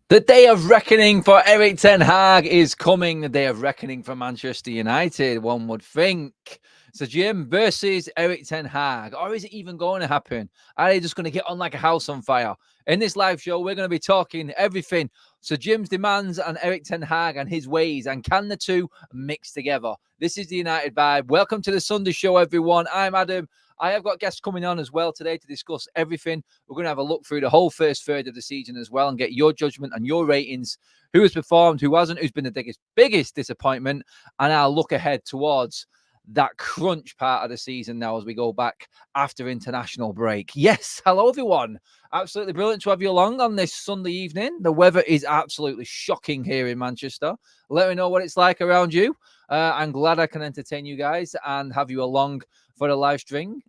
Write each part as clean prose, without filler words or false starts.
The day of reckoning for Erik Ten Hag is coming. The day of reckoning for Manchester United, one would think. So Jim versus Erik Ten Hag. Or is it even going to happen? Are they just going to get on like a house on fire? In this live show, we're going to be talking everything. So Jim's demands and Erik Ten Hag and his ways. And can the two mix together? This is the United Vibe. Welcome to the Sunday show, everyone. I'm Adam. I have got guests coming on as well today to discuss everything. We're going to have a look through the whole first third of the season as well and get your judgment and your ratings. Who has performed, who hasn't, who's been the biggest disappointment. And I'll look ahead towards that crunch part of the season now as we go back after international break. Yes, hello everyone. Absolutely brilliant to have you along on this Sunday evening. The weather is absolutely shocking here in Manchester. Let me know what it's like around you. I'm glad I can entertain you guys and have you along for a live stream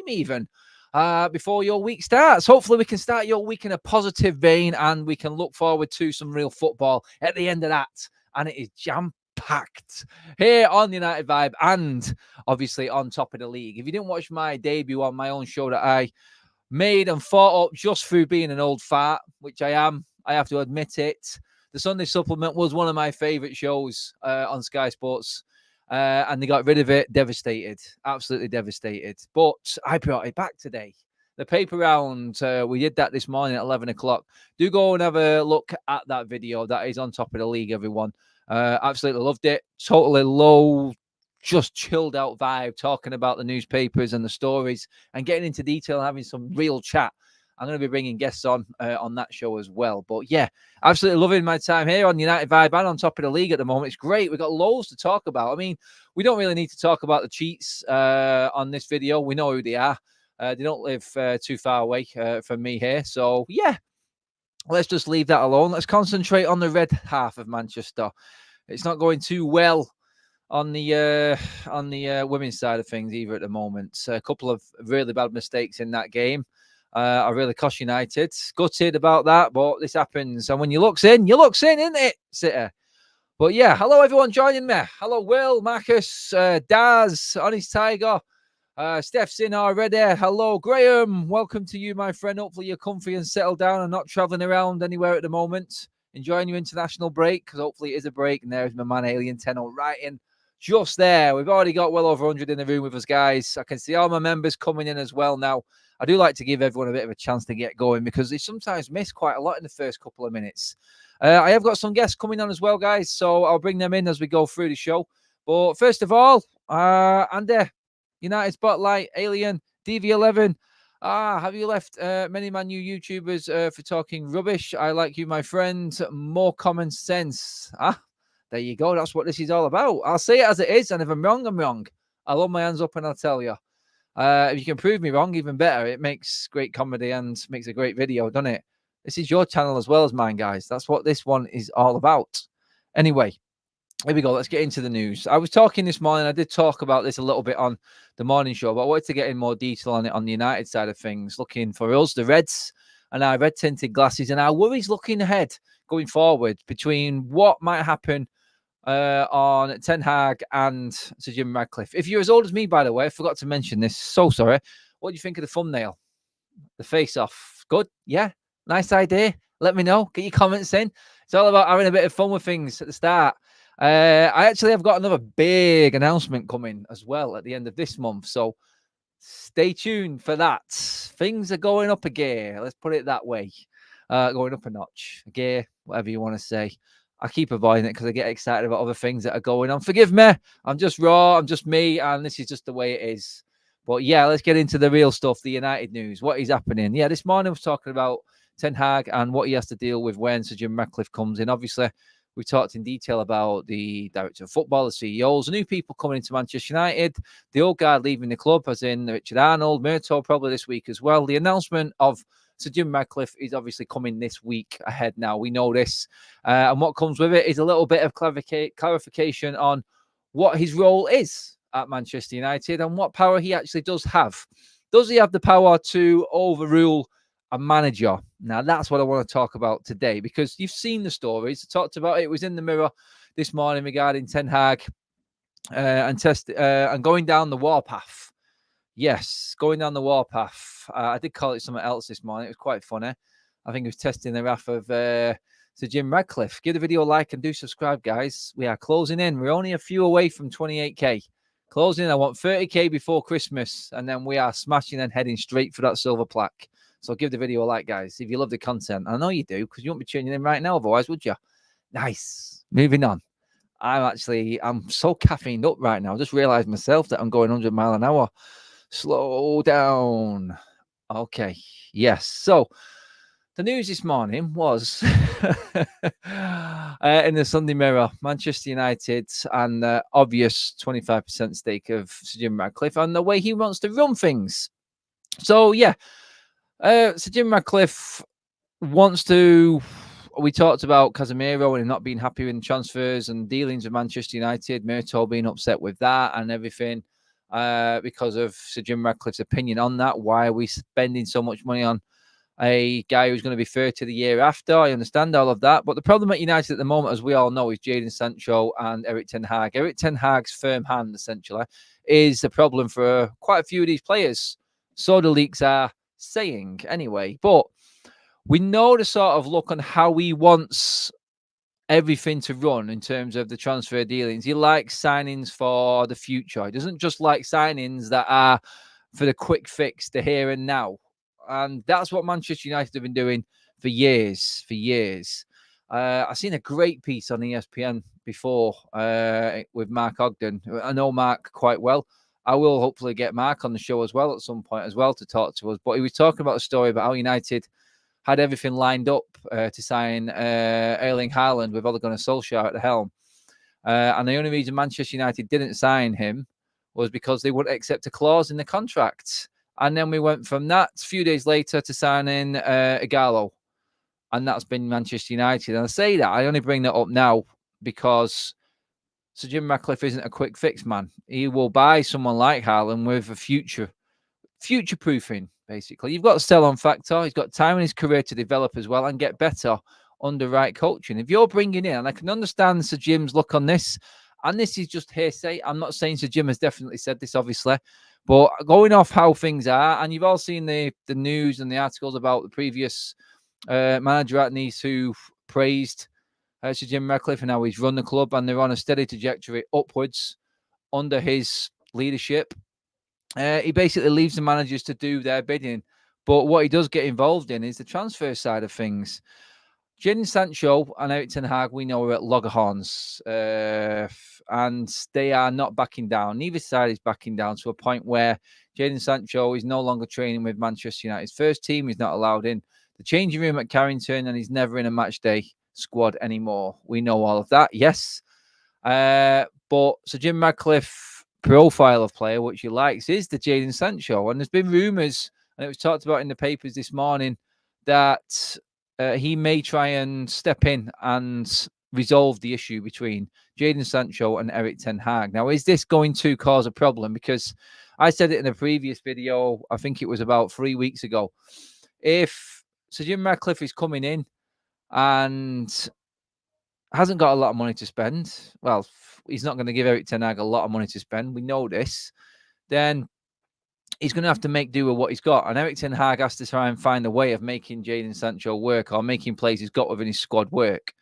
even before your week starts. Hopefully we can start your week in a positive vein and we can look forward to some real football at the end of that. And it is jam-packed here on United Vibe and obviously on top of the league. If you didn't watch my debut on my own show that I made and fought up just through being an old fart, which I am, I have to admit it. The Sunday Supplement was one of my favourite shows on Sky Sports. And they got rid of it. Devastated. Absolutely devastated. But I brought it back today. The paper round, we did that this morning at 11 o'clock. Do go and have a look at that video. That is on top of the league, everyone. Absolutely loved it. Totally low, just chilled out vibe, talking about the newspapers and the stories and getting into detail and having some real chat. I'm going to be bringing guests on that show as well. But yeah, absolutely loving my time here on United Vibe and on top of the league at the moment. It's great. We've got loads to talk about. I mean, we don't really need to talk about the cheats on this video. We know who they are. They don't live too far away from me here. So yeah, let's just leave that alone. Let's concentrate on the red half of Manchester. It's not going too well on the women's side of things either at the moment. A couple of really bad mistakes in that game. I really cost United. Gutted about that, but this happens. And when you looks in, isn't it, City? But yeah, hello everyone joining me. Hello Will, Marcus, Daz, Honest Tiger, Steph's in already. Hello Graham, welcome to you, my friend. Hopefully you're comfy and settled down and not travelling around anywhere at the moment. Enjoying your international break, because hopefully it is a break. And there's my man Alien Tenno right in just there. We've already got well over 100 in the room with us, guys. I can see all my members coming in as well now. I do like to give everyone a bit of a chance to get going because they sometimes miss quite a lot in the first couple of minutes. I have got some guests coming on as well, guys, so I'll bring them in as we go through the show. But first of all, Andy, United Spotlight, Alien, DV11. Have you left many Man U YouTubers for talking rubbish? I like you, my friend. More common sense. There you go. That's what this is all about. I'll say it as it is, and if I'm wrong, I'm wrong. I'll hold my hands up and I'll tell you. If you can prove me wrong, even better. It makes great comedy and makes a great video, doesn't it? This is your channel as well as mine, guys. That's what this one is all about. Anyway, here we go. Let's get into the news. I was talking this morning. I did talk about this a little bit on the morning show, but I wanted to get in more detail on it on the United side of things. Looking for us, the Reds, and our red-tinted glasses, and our worries looking ahead, going forward, between what might happen on Ten Hag and Sir Jim Radcliffe. If you're as old as me, by the way, I forgot to mention this. So sorry. What do you think of the thumbnail? The face-off. Good? Yeah? Nice idea? Let me know. Get your comments in. It's all about having a bit of fun with things at the start. I actually have got another big announcement coming as well at the end of this month. So stay tuned for that. Things are going up a gear. Let's put it that way. Going up a notch. A gear, whatever you want to say. I keep avoiding it because I get excited about other things that are going on. Forgive me. I'm just raw. I'm just me. And this is just the way it is. But yeah, let's get into the real stuff. The United news. What is happening? Yeah, this morning I was talking about Ten Hag and what he has to deal with when Sir Jim Radcliffe comes in. Obviously, we talked in detail about the director of football, the CEOs, the new people coming into Manchester United, the old guard leaving the club, as in Richard Arnold, Murto probably this week as well. The announcement of Sir Jim Radcliffe is obviously coming this week ahead now. We know this. And what comes with it is a little bit of clarification on what his role is at Manchester United and what power he actually does have. Does he have the power to overrule a manager? Now, that's what I want to talk about today because you've seen the stories. I talked about it. It was in the Mirror this morning regarding Ten Hag and going down the warpath. Yes, going down the warpath. I did call it something else this morning. It was quite funny. I think he was testing the wrath of Sir Jim Radcliffe. Give the video a like and do subscribe, guys. We are closing in. We're only a few away from 28k. Closing in. I want 30k before Christmas, and then we are smashing and heading straight for that silver plaque. So give the video a like, guys, if you love the content. I know you do, because you won't be tuning in right now, otherwise, would you? Nice. Moving on. I'm so caffeined up right now. I just realized myself that I'm going 100 miles an hour. Slow down. Okay. Yes. So the news this morning was in the Sunday Mirror, Manchester United and the obvious 25% stake of Sir Jim Radcliffe and the way he wants to run things. So, yeah, Sir Jim Radcliffe wants to. We talked about Casemiro and not being happy with transfers and dealings with Manchester United, Murto being upset with that and everything because of Sir Jim Radcliffe's opinion on that. Why are we spending so much money on a guy who's going to be 30 the year after? I understand all of that. But the problem at United at the moment, as we all know, is Jadon Sancho and Eric Ten Hag. Eric Ten Hag's firm hand, essentially, is the problem for quite a few of these players. So the leaks are saying anyway. But we know the sort of look on how he wants everything to run in terms of the transfer dealings. He likes signings for the future. He doesn't just like signings that are for the quick fix, the here and now. And that's what Manchester United have been doing for years, I've seen a great piece on ESPN before with Mark Ogden. I know Mark quite well. I will hopefully get Mark on the show as well at some point as well to talk to us. But he was talking about a story about how United had everything lined up to sign Erling Haaland with Ole Gunnar Solskjaer at the helm. And the only reason Manchester United didn't sign him was because they wouldn't accept a clause in the contract. And then we went from that a few days later to signing Igalo. And that's been Manchester United. And I say that, I only bring that up now because Sir Jim Ratcliffe isn't a quick fix man. He will buy someone like Haaland with a future-proofing, basically. You've got a sell-on factor. He's got time in his career to develop as well and get better under right coaching. If you're bringing in, and I can understand Sir Jim's look on this, and this is just hearsay. I'm not saying Sir Jim has definitely said this, obviously, but going off how things are, and you've all seen the news and the articles about the previous manager at Nice who praised Sir Jim Ratcliffe and how he's run the club, and they're on a steady trajectory upwards under his leadership. He basically leaves the managers to do their bidding. But what he does get involved in is the transfer side of things. Jadon Sancho and Eric Ten Hag, we know, are at loggerhorns. And they are not backing down. Neither side is backing down to a point where Jadon Sancho is no longer training with Manchester United's first team. He's not allowed in the changing room at Carrington, and he's never in a match day squad anymore. We know all of that, yes. But Sir Jim Ratcliffe profile of player, which he likes, is the Jadon Sancho. And there's been rumours, and it was talked about in the papers this morning, that he may try and step in and resolve the issue between Jadon Sancho and Eric Ten Hag. Now, is this going to cause a problem? Because I said it in a previous video, I think it was about 3 weeks ago. If Sir Jim Ratcliffe is coming in and hasn't got a lot of money to spend, well, he's not going to give Eric Ten Hag a lot of money to spend. We know this. Then he's going to have to make do with what he's got. And Eric Ten Hag has to try and find a way of making Jadon Sancho work or making plays he's got within his squad work.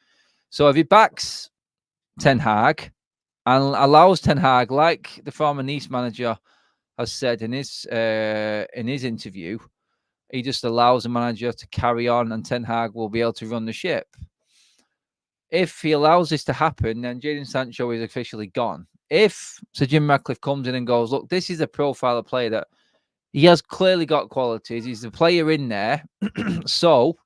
So if he backs Ten Hag and allows Ten Hag, like the former Nice manager has said in his interview, he just allows the manager to carry on and Ten Hag will be able to run the ship. If he allows this to happen, then Jadon Sancho is officially gone. If Sir Jim Ratcliffe comes in and goes, look, this is a profile of player that he has clearly got qualities. He's the player in there. So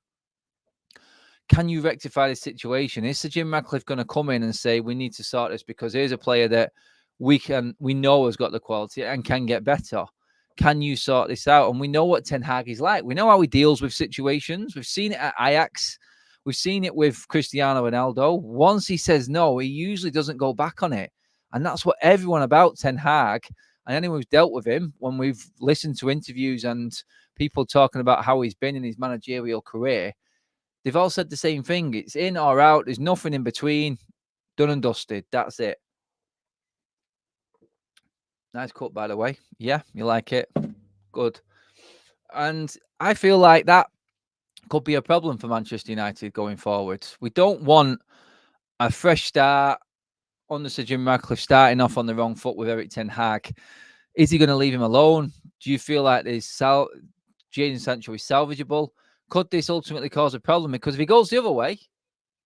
can you rectify this situation? Is Sir Jim Ratcliffe going to come in and say, we need to sort this because here's a player that we know has got the quality and can get better? Can you sort this out? And we know what Ten Hag is like. We know how he deals with situations. We've seen it at Ajax. We've seen it with Cristiano Ronaldo. Once he says no, he usually doesn't go back on it. And that's what everyone about Ten Hag and anyone who's dealt with him, when we've listened to interviews and people talking about how he's been in his managerial career, they've all said the same thing. It's in or out. There's nothing in between. Done and dusted. That's it. Nice cut, by the way. Yeah, you like it? Good. And I feel like that could be a problem for Manchester United going forward. We don't want a fresh start under Sir Jim Radcliffe starting off on the wrong foot with Eric Ten Hag. Is he going to leave him alone? Do you feel like Jadon Sancho is salvageable? Could this ultimately cause a problem? Because if he goes the other way,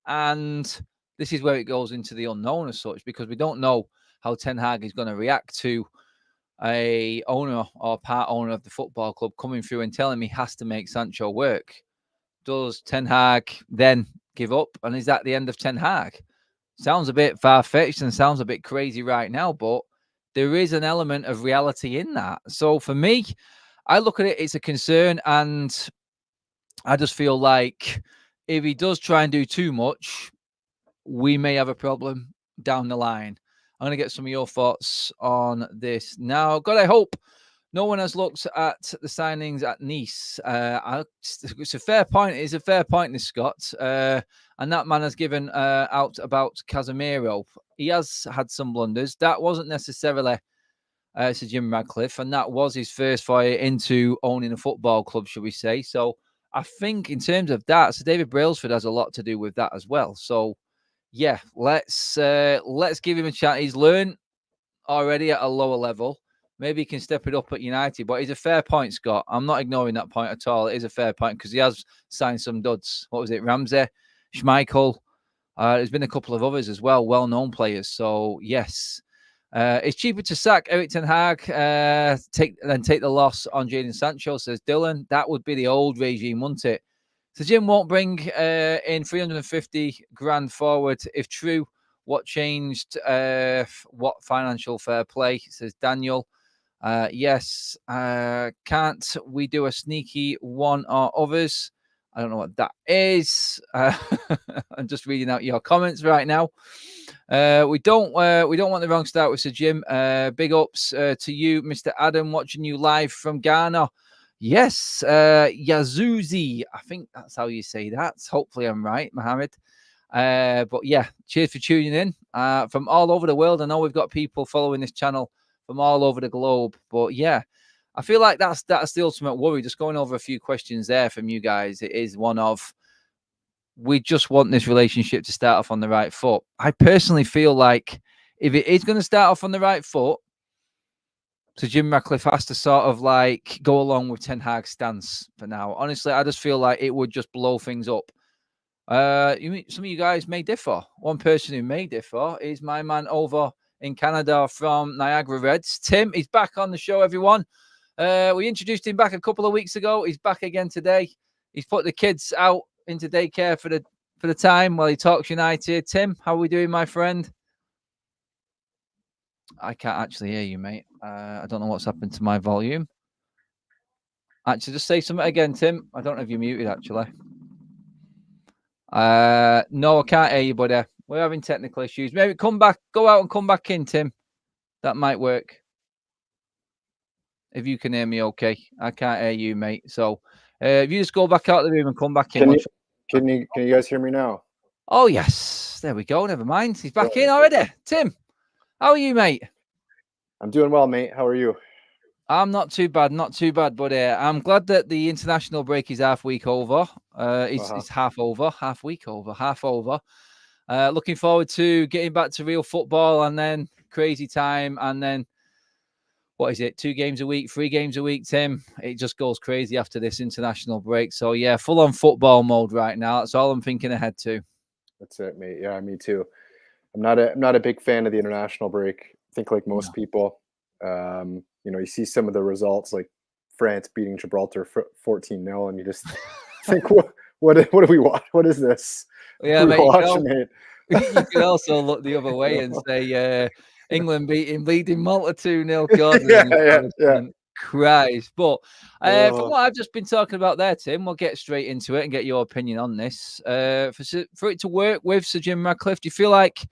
and this is where it goes into the unknown as such, because we don't know how Ten Hag is going to react to a owner or part owner of the football club coming through and telling me he has to make Sancho work. Does Ten Hag then give up? And is that the end of Ten Hag? Sounds a bit far-fetched and sounds a bit crazy right now, but there is an element of reality in that. So for me, I look at it, it's a concern, and I just feel like if he does try and do too much, we may have a problem down the line. I'm going to get some of your thoughts on this now. God, I hope no one has looked at the signings at Nice. It's a fair point. It's a fair point, Scott. And that man has given out about Casemiro. He has had some blunders. That wasn't necessarily Sir Jim Radcliffe, and that was his first foray into owning a football club, should we say. So I think in terms of that, Sir David Brailsford has a lot to do with that as well. So yeah, let's give him a chance. He's learned already at a lower level. Maybe he can step it up at United, but it's a fair point, Scott. I'm not ignoring that point at all. It is a fair point because he has signed some duds. What was it? Ramsey, Schmeichel. There's been a couple of others as well, well-known players. So yes, it's cheaper to sack Eric Ten Hag, take the loss on Jadon Sancho, says Dylan. That would be the old regime, wouldn't it? So Jim won't bring in 350 grand forward if true. What changed? What financial fair play, says Daniel. Yes. Can't we do a sneaky one or others? I don't know what that is. I'm just reading out your comments right now. We don't want the wrong start with Sir Jim. Big ups to you, Mr. Adam, watching you live from Ghana. Yes, Yazuzi. I think that's how you say that. Hopefully I'm right, Mohammed. But yeah, cheers for tuning in from all over the world. I know we've got people following this channel from all over the globe. But yeah, I feel like that's the ultimate worry. Just going over a few questions there from you guys. It is one of, we just want this relationship to start off on the right foot. I personally feel like if it is going to start off on the right foot, so Jim Radcliffe has to sort of like go along with Ten Hag's stance for now. Honestly, I just feel like it would just blow things up. Some of you guys may differ. One person who may differ is my man over in Canada from Niagara Reds. Tim, he's back on the show, everyone. We introduced him back a couple of weeks ago. He's back again today. He's put the kids out into daycare for the time while he talks United. Tim, how are we doing, my friend? I can't actually hear you, mate. I don't know what's happened to my volume. Actually, just say something again, Tim. I don't know if you're muted, actually. No, I can't hear you, buddy. We're having technical issues. Maybe go out and come back in, Tim. That might work. If you can hear me okay. I can't hear you, mate. So if you just go back out of the room and come back in. Can you guys hear me now? Oh, yes. There we go. Never mind. He's back in already. Tim, how are you, mate? I'm doing well, mate. How are you? I'm not too bad, but I'm glad that the international break is half week over. It's half week over. Looking forward to getting back to real football, and then crazy time, and then what is it? 2 games a week, 3 games a week, Tim. It just goes crazy after this international break. So yeah, full on football mode right now. That's all I'm thinking ahead to. That's it, mate. Yeah, me too. I'm not a big fan of the international break. I think like most people, you see some of the results, like France beating Gibraltar 14-0, and you just think, what do we watch? What is this? Yeah, mate. You can also look the other way and say England beating Malta 2-0. Yeah. Christ. But from what I've just been talking about there, Tim, we'll get straight into it and get your opinion on this. For it to work with Sir Jim Radcliffe, do you feel like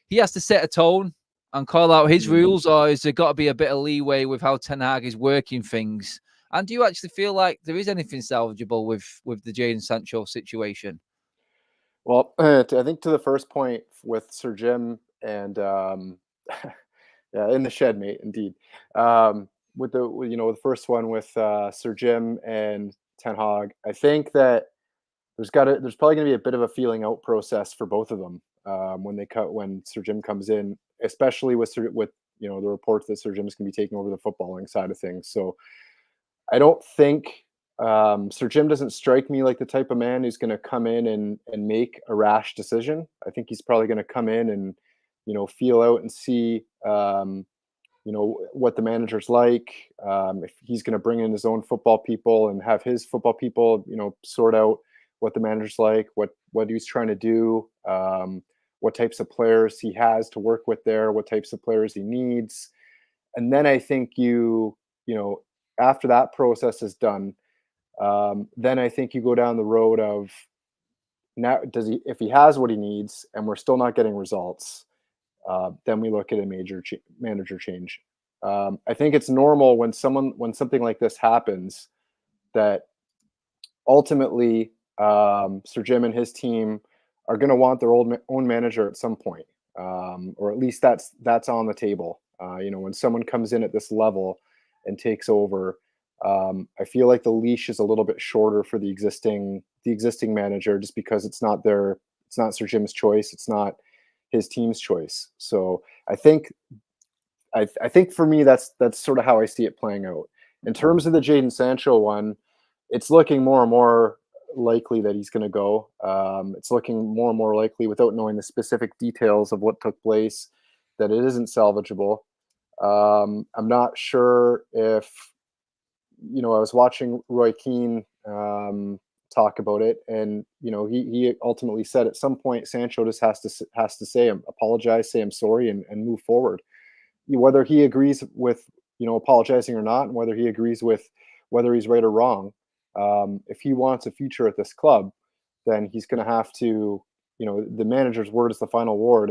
he has to set a tone and call out his rules, or is there got to be a bit of leeway with how Ten Hag is working things? And do you actually feel like there is anything salvageable with the Jadon Sancho situation? Well, I think to the first point with Sir Jim and yeah, in the shed, mate, indeed. With the first one with Sir Jim and Ten Hag, I think that there's probably going to be a bit of a feeling out process for both of them when Sir Jim comes in, especially with the reports that Sir Jim's going to be taking over the footballing side of things. So I don't think Sir Jim doesn't strike me like the type of man who's going to come in and make a rash decision. I think he's probably going to come in and feel out and see what the manager's like. If he's going to bring in his own football people and have his football people sort out what the manager's like, what he's trying to do, what types of players he has to work with there, what types of players he needs. And then I think after that process is done, then I think you go down the road of now, if he has what he needs and we're still not getting results, then we look at a major manager change. I think it's normal when something like this happens that ultimately Sir Jim and his team are going to want their own manager at some point, or at least that's on the table. When someone comes in at this level and takes over, I feel like the leash is a little bit shorter for the existing manager, just because it's not Sir Jim's choice, it's not his team's choice. So I think for me that's sort of how I see it playing out. In terms of the Jadon Sancho one, it's looking more and more likely that he's going to go. It's looking more and more likely, without knowing the specific details of what took place, that it isn't salvageable. I'm not sure if I was watching Roy Keane talk about it, and he ultimately said at some point Sancho just has to say apologize, say I'm sorry, and move forward. Whether he agrees with apologizing or not, and whether he agrees with whether he's right or wrong, if he wants a future at this club, then he's going to have to, the manager's word is the final word,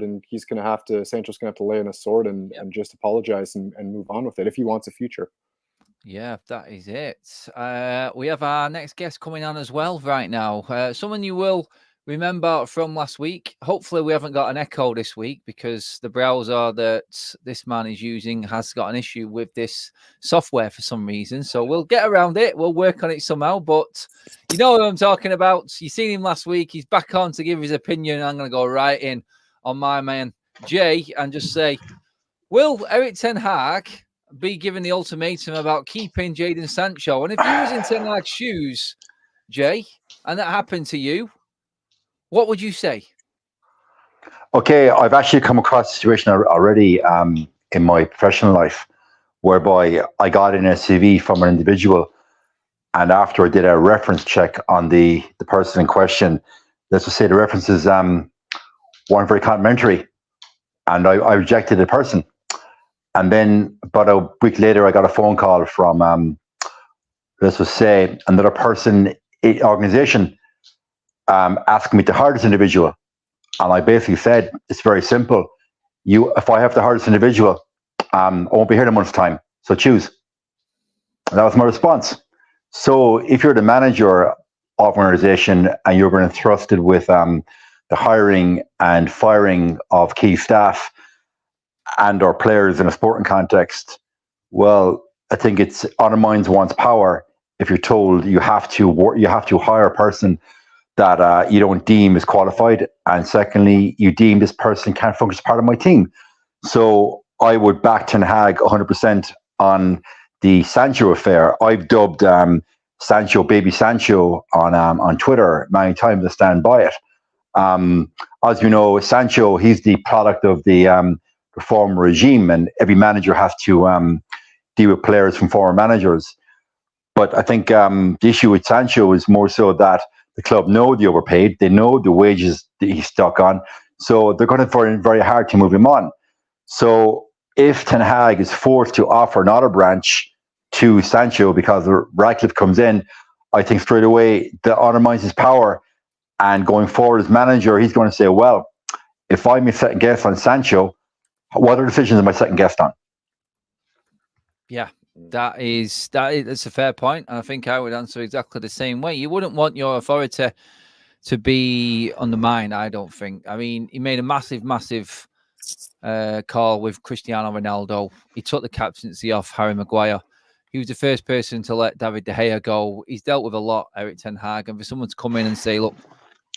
and he's going to have to, Sancho's going to have to lay in a sword and just apologize and move on with it if he wants a future. Yeah, that is it. We have our next guest coming on as well right now. Someone you will remember from last week. Hopefully we haven't got an echo this week, because the browser that this man is using has got an issue with this software for some reason. So we'll get around it. We'll work on it somehow. But you know what I'm talking about. You seen him last week. He's back on to give his opinion. I'm going to go right in on my man Jay and just say, will Erik Ten Hag be given the ultimatum about keeping Jadon Sancho? And if you was in Ten Hag's shoes, Jay, and that happened to you, what would you say? Okay, I've actually come across a situation already in my professional life whereby I got in a CV from an individual, and after I did a reference check on the person in question, let's just say the references weren't very complimentary, and I rejected the person. And then about a week later, I got a phone call from, let's just say, another person, organization, asking me to hire this individual. And I basically said, it's very simple. If I have to hire this individual, I won't be here in a month's time. So choose. And that was my response. So if you're the manager of an organization and you're being entrusted with the hiring and firing of key staff and or players in a sporting context, well, I think it undermines one's power if you're told you have to hire a person that you don't deem is qualified, and secondly, you deem this person can't function as part of my team. So I would back Ten Hag 100% on the Sancho affair. I've dubbed Sancho Baby Sancho on Twitter many times. I stand by it. As you know, Sancho, he's the product of the former regime, and every manager has to deal with players from former managers. But I think the issue with Sancho is more so that the club know they overpaid, they know the wages that he's stuck on, so they're going to find it very hard to move him on. So if Ten Hag is forced to offer another branch to Sancho because Radcliffe comes in, I think straight away that undermines his power. And going forward as manager, he's going to say, well, if I'm a second guest on Sancho, what other decisions am I second guest on? Yeah, that's a fair point. And I think I would answer exactly the same way. You wouldn't want your authority to be undermined, I don't think. I mean, he made a massive call with Cristiano Ronaldo. He took the captaincy off Harry Maguire. he was the first person to let David De Gea go. He's dealt with a lot, Eric Ten Hag, and for someone to come in and say, "Look,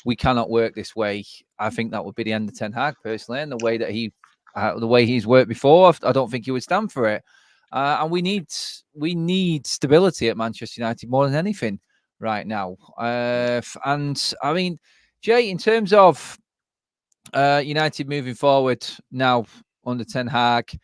we cannot work this way," I think that would be the end of Ten Hag personally, and the way that the way he's worked before, I don't think he would stand for it. And we need stability at Manchester United more than anything right now. And I mean, Jay, in terms of United moving forward now under Ten Hag,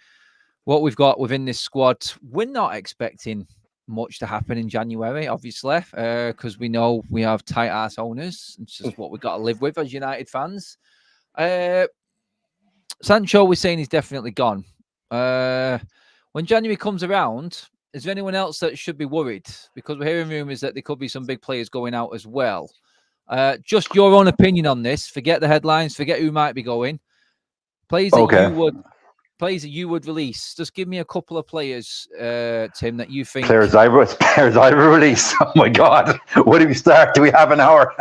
what we've got within this squad, we're not expecting much to happen in January, obviously, because we know we have tight ass owners. It's just what we've got to live with as United fans. Sancho, we're saying he's definitely gone. When January comes around, is there anyone else that should be worried? Because we're hearing rumours that there could be some big players going out as well. Just your own opinion on this. Forget the headlines. Forget who might be going. Players that you would release. Just give me a couple of players, Tim, that you think. Players I would release. Oh my God! Where do we start? Do we have an hour?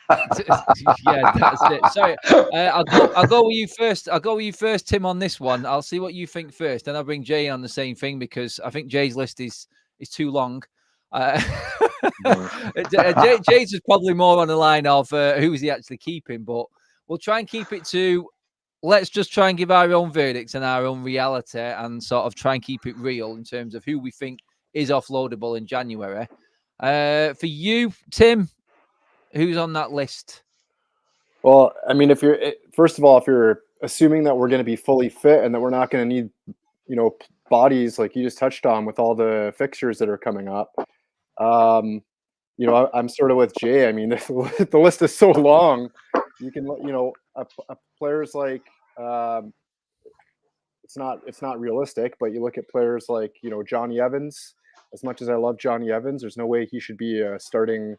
Yeah, that's it. Sorry, I'll go with you first. I'll go with you first, Tim, on this one. I'll see what you think first, then I'll bring Jay on the same thing because I think Jay's list is too long. Jay's is probably more on the line of who is he actually keeping, but we'll try and keep it to. Let's just try and give our own verdicts and our own reality and sort of try and keep it real in terms of who we think is offloadable in January. For you, Tim, who's on that list? Well, I mean, if you're assuming that we're going to be fully fit and that we're not going to need, bodies like you just touched on with all the fixtures that are coming up, I'm sort of with Jay. I mean, the list is so long. You can, players like it's not realistic, but you look at players like Johnny Evans. As much as I love Johnny Evans, there's no way he should be a starting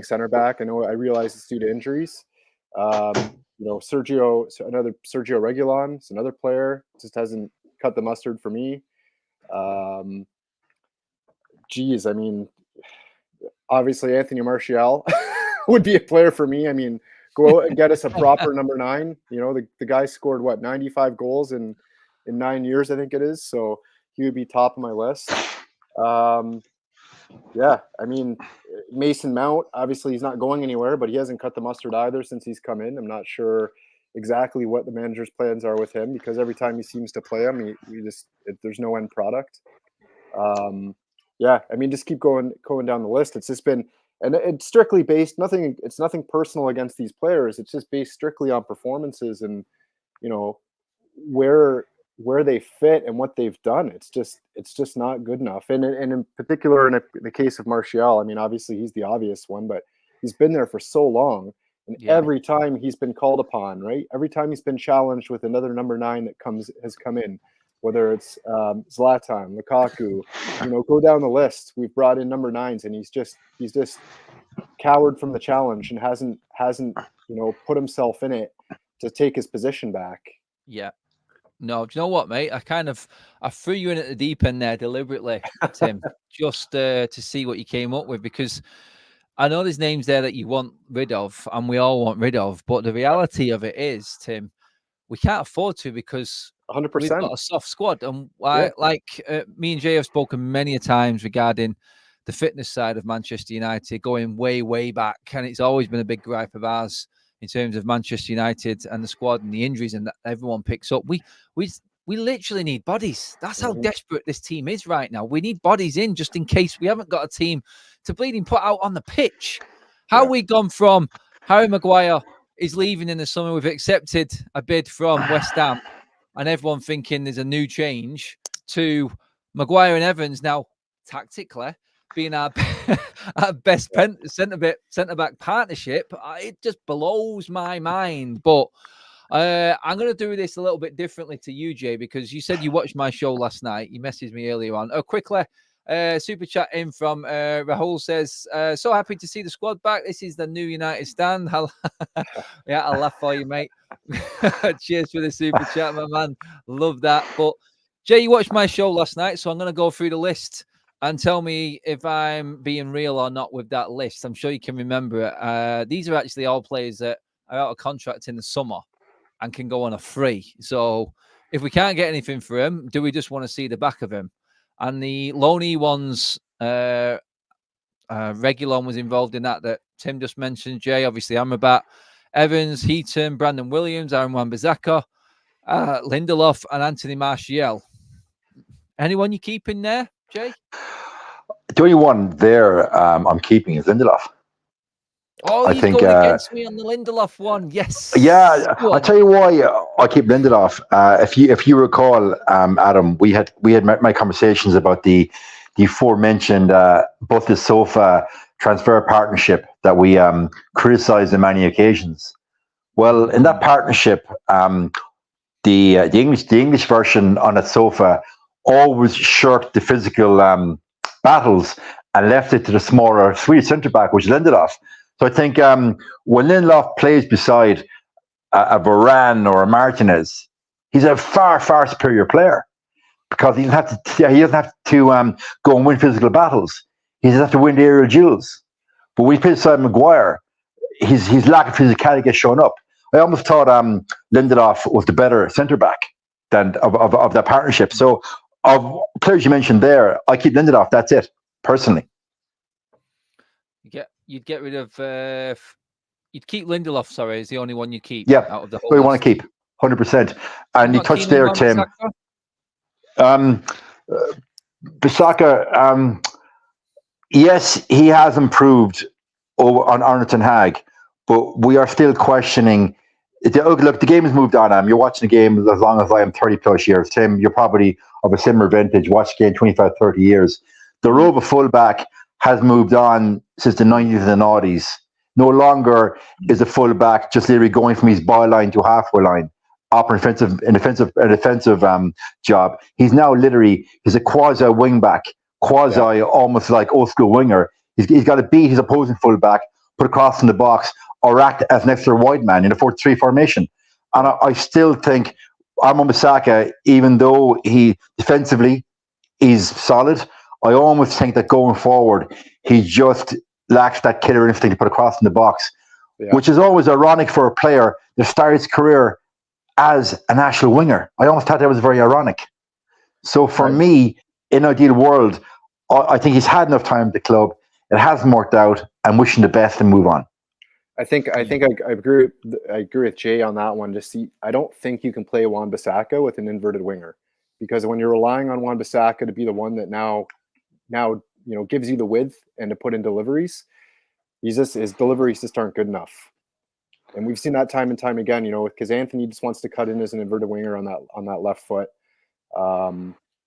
center back. I realize it's due to injuries. Sergio Reguilon is another player, just hasn't cut the mustard for me. I mean, obviously Anthony Martial would be a player for me. I mean, go out and get us a proper number 9. The guy scored 95 goals in 9 years, I think it is. So he would be top of my list. Yeah, I mean, Mason Mount, obviously he's not going anywhere, but he hasn't cut the mustard either since he's come in. I'm not sure exactly what the manager's plans are with him because every time he seems to play him, there's no end product. Yeah, I mean, just keep going down the list. It's just been, and it's strictly based, it's nothing personal against these players. It's just based strictly on performances and, where they fit and what they've done. It's just not good enough. And in particular, in the case of Martial, I mean, obviously he's the obvious one, but he's been there for so long. And every time he's been called upon, right? Every time he's been challenged with another number 9 that has come in, whether it's Zlatan, Lukaku, go down the list. We've brought in number 9s and he's just cowered from the challenge and hasn't put himself in it to take his position back. Yeah. No, do you know what, mate? I threw you in at the deep end there deliberately, Tim, just to see what you came up with, because I know there's names there that you want rid of and we all want rid of, but the reality of it is, Tim, we can't afford to because 100%. We've got a soft squad. And me and Jay have spoken many a times regarding the fitness side of Manchester United, going way, way back. And it's always been a big gripe of ours in terms of Manchester United and the squad and the injuries and that everyone picks up. We literally need bodies. That's how desperate this team is right now. We need bodies in just in case we haven't got a team to bleeding put out on the pitch. How we gone from Harry Maguire is leaving in the summer, we've accepted a bid from West Ham and everyone thinking there's a new change, to Maguire and Evans now tactically being our best centre-back partnership. It just blows my mind. But I'm going to do this a little bit differently to you, Jay, because you said you watched my show last night. You messaged me earlier on. Quickly, super chat in from Rahul says, so happy to see the squad back. This is the new United stand. I'll laugh for you, mate. Cheers for the super chat, my man. Love that. But Jay, you watched my show last night, so I'm going to go through the list and tell me if I'm being real or not with that list. I'm sure you can remember it. These are actually all players that are out of contract in the summer and can go on a free. So if we can't get anything for him, do we just want to see the back of him? and the Loney ones, Regulon was involved in that Tim just mentioned, Jay. Obviously, Amrabat, Evans, Heaton, Brandon Williams, Aaron Wan-Bissaka, Lindelof, and Anthony Martial. Anyone you keep in there, Jay? The only one there I'm keeping is Lindelof. Oh, I think, going against me on the Lindelof one. Yes. Yeah, I'll tell you why I keep Lindelof. If you recall, Adam, we had my conversations about the aforementioned both the Sofa transfer partnership that we criticized on many occasions. Well, in that partnership, the English version on a Sofa always shirked the physical battles and left it to the smaller Swedish centre back, which is Lindelof. So I think when Lindelof plays beside a Varane or a Martinez, he's a far superior player because he doesn't have to go and win physical battles. He doesn't have to win the aerial duels. But when he plays beside Maguire, his lack of physicality gets shown up. I almost thought Lindelof was the better centre back than of that partnership. So of players you mentioned there, I keep Lindelof. That's it, personally. You'd get rid of. You'd keep Lindelof. Sorry, is the only one you keep. Yeah, out of the whole. We want to keep 100%. And you touched there, Tim. Bissaka. Yes, he has improved on Ten Hag, but we are still questioning. Look, the game has moved on. You're watching the game as long as I am 30 plus years. Tim, you're probably of a similar vintage. Watched the game 25, 30 years. The role of a fullback has moved on since the 90s and the 90s. No longer is a fullback just literally going from his byline to halfway line, offensive job. He's now he's a quasi wingback, almost like old school winger. He's got to beat his opposing fullback, put a cross in the box, or act as an extra wide man in a 4-3 formation. And I still think Wan-Bissaka, even though he defensively is solid, I almost think that going forward, he just lacks that killer instinct to put a cross in the box, which is always ironic for a player that started his career as a national winger. I almost thought that was very ironic. So for me, in an ideal world, I think he's had enough time at the club. It hasn't worked out. I'm wishing the best and move on. I agree with Jay on that one. I don't think you can play Wan-Bissaka with an inverted winger, because when you're relying on Wan-Bissaka to be the one that now gives you the width and to put in deliveries, his deliveries just aren't good enough. And we've seen that time and time again, because Anthony just wants to cut in as an inverted winger on that left foot.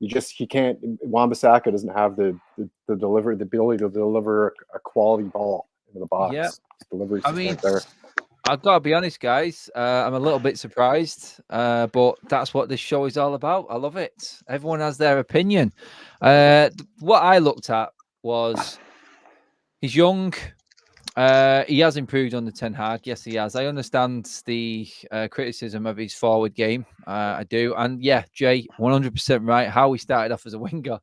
He can't. Wan-Bissaka doesn't have the ability to deliver a quality ball into the box. Yeah. Deliveries. I've got to be honest, guys. I'm a little bit surprised, but that's what this show is all about. I love it. Everyone has their opinion. What I looked at was he's young. He has improved under Ten Hag. Yes, he has. I understand the criticism of his forward game. I do. And yeah, Jay, 100% right. How he started off as a winger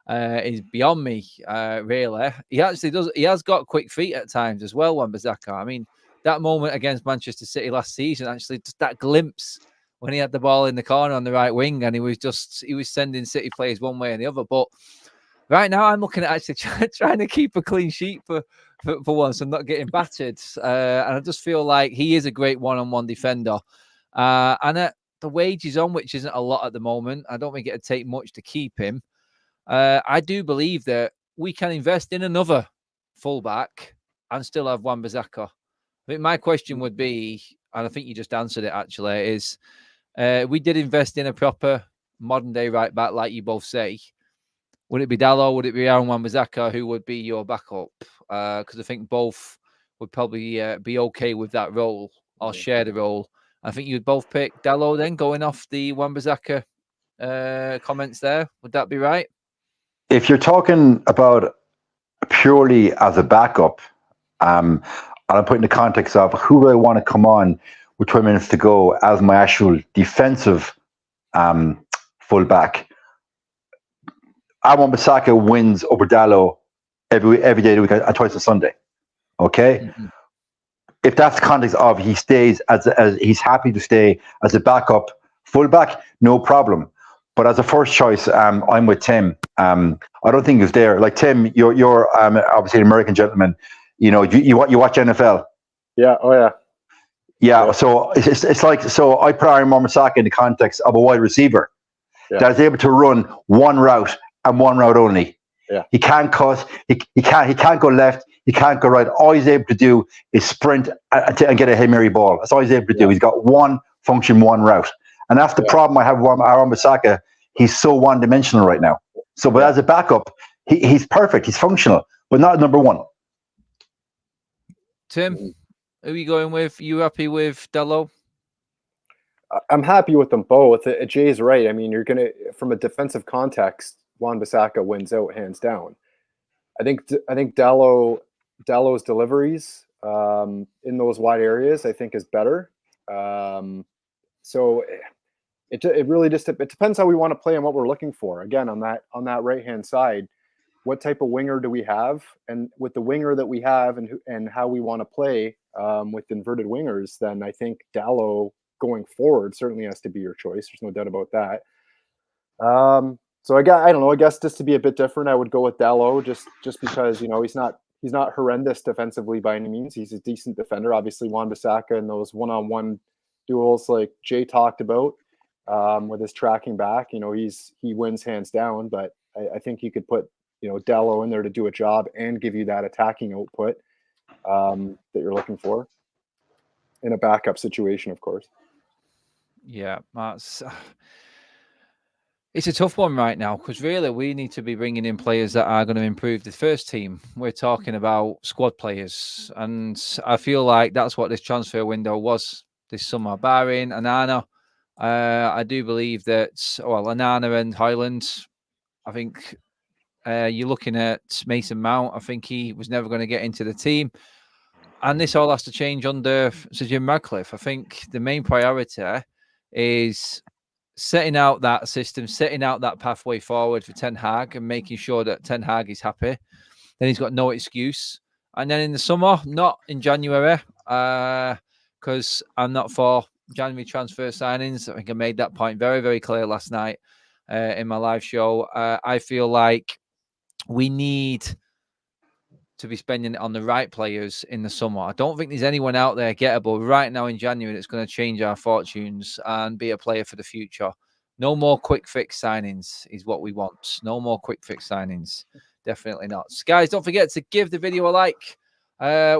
is beyond me, really. He actually does. He has got quick feet at times as well, Wan-Bissaka. I mean, that moment against Manchester City last season, actually, just that glimpse when he had the ball in the corner on the right wing, and he was sending City players one way and the other. But right now, I'm looking at actually trying to keep a clean sheet for once and not getting battered. And I just feel like he is a great one-on-one defender. And at the wages on, which isn't a lot at the moment, I don't think it'd take much to keep him. I do believe that we can invest in another fullback and still have Wan-Bissaka. I think my question would be, and I think you just answered it actually, is we did invest in a proper modern day right back, like you both say. Would it be Dalot? Would it be Aaron Wan-Bissaka? Who would be your backup? Because I think both would probably be okay with that role or share the role. I think you'd both pick Dalot then, going off the Wan-Bissaka comments there. Would that be right? If you're talking about purely as a backup, and I'm putting the context of who do I want to come on with 20 minutes to go as my actual defensive fullback, Wan-Bissaka wins over Dalot every day of the week and twice on Sunday. Okay? Mm-hmm. If that's the context of he stays as he's happy to stay as a backup fullback, no problem. But as a first choice, I'm with Tim. I don't think it's there. Like Tim, you're obviously an American gentleman. You know, you watch NFL. Yeah. Oh yeah. Yeah. So it's like, so I put Aaron Wan-Bissaka in the context of a wide receiver that is able to run one route and one route only. Yeah. He can't cut. He can't go left. He can't go right. All he's able to do is sprint and get a Hail Mary ball. That's all he's able to do. He's got one function, one route. And that's the problem I have with Aaron Wan-Bissaka. He's so one-dimensional right now. So, but as a backup, he's perfect. He's functional, but not number one. Tim, who are you going with? You happy with Dalot? I'm happy with them both. Jay's right. I mean, you're going to, from a defensive context, Wan-Bissaka wins out hands down. I think Dalot's deliveries in those wide areas, I think, is better. So it really just, it depends how we want to play and what we're looking for. Again, on that right hand side, what type of winger do we have? And with the winger that we have and how we want to play with inverted wingers, then I think Dalot going forward certainly has to be your choice. There's no doubt about that. So I don't know. I guess just to be a bit different, I would go with Dalot just because, you know, he's not horrendous defensively by any means. He's a decent defender. Obviously, Wan-Bissaka and those one-on-one duels like Jay talked about with his tracking back, you know, he wins hands down. But I think you could put, you know, Dalot in there to do a job and give you that attacking output that you're looking for in a backup situation, of course. Yeah, it's a tough one right now because really we need to be bringing in players that are going to improve the first team. We're talking about squad players, and I feel like that's what this transfer window was this summer. Barring Onana, I do believe that, well, Onana and Highland, I think you're looking at Mason Mount. I think he was never going to get into the team. And this all has to change under Sir Jim Radcliffe. I think the main priority is setting out that system, setting out that pathway forward for Ten Hag and making sure that Ten Hag is happy. Then he's got no excuse. And then in the summer, not in January, because I'm not for January transfer signings. I think I made that point very, very clear last night in my live show. I feel like we need to be spending it on the right players in the summer. I don't think there's anyone out there gettable right now in January that's going to change our fortunes and be a player for the future. No more quick fix signings is what we want. No more quick fix signings. Definitely not. Guys, don't forget to give the video a like.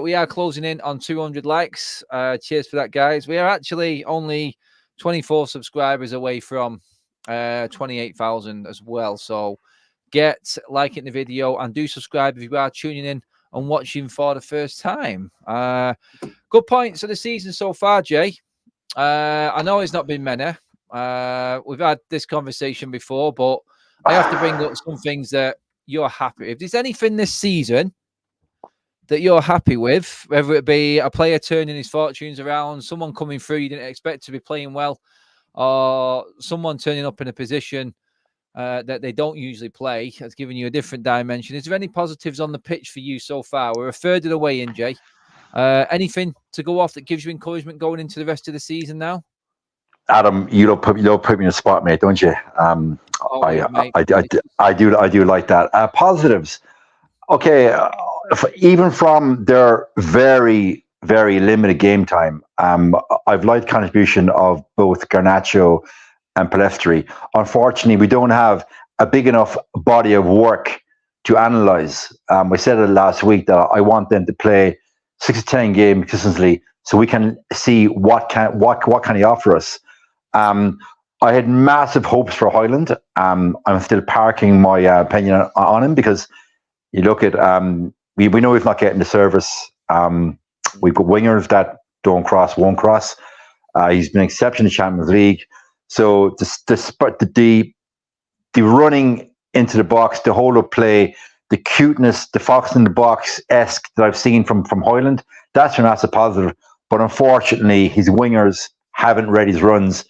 We are closing in on 200 likes. Cheers for that, guys. We are actually only 24 subscribers away from 28,000 as well. So get liking the video and do subscribe if you are tuning in and watching for the first time. Good points of the season so far, Jay. I know it's not been many. We've had this conversation before, but I have to bring up some things that you're happy with. If there's anything this season that you're happy with, whether it be a player turning his fortunes around, someone coming through you didn't expect to be playing well, or someone turning up in a position that they don't usually play, has given you a different dimension. Is there any positives on the pitch for you so far? We're a third of the way in, Jay. Anything to go off that gives you encouragement going into the rest of the season now? Adam, you don't put me in a spot, mate, don't you? I do like that. Positives. Okay, even from their very, very limited game time, I've liked contribution of both Garnacho and Palestri. Unfortunately, we don't have a big enough body of work to analyze. I said it last week that I want them to play 6 to 10 games consistently so we can see what can he offer us. I had massive hopes for Highland. I'm still parking my opinion on him because you look at we know he's not getting the service. We've got wingers that don't cross, won't cross. He's been exceptional in the Champions League. So the running into the box, the hold up play, the cuteness, the fox in the box-esque that I've seen from Hoyland, that's a massive positive. But unfortunately, his wingers haven't read his runs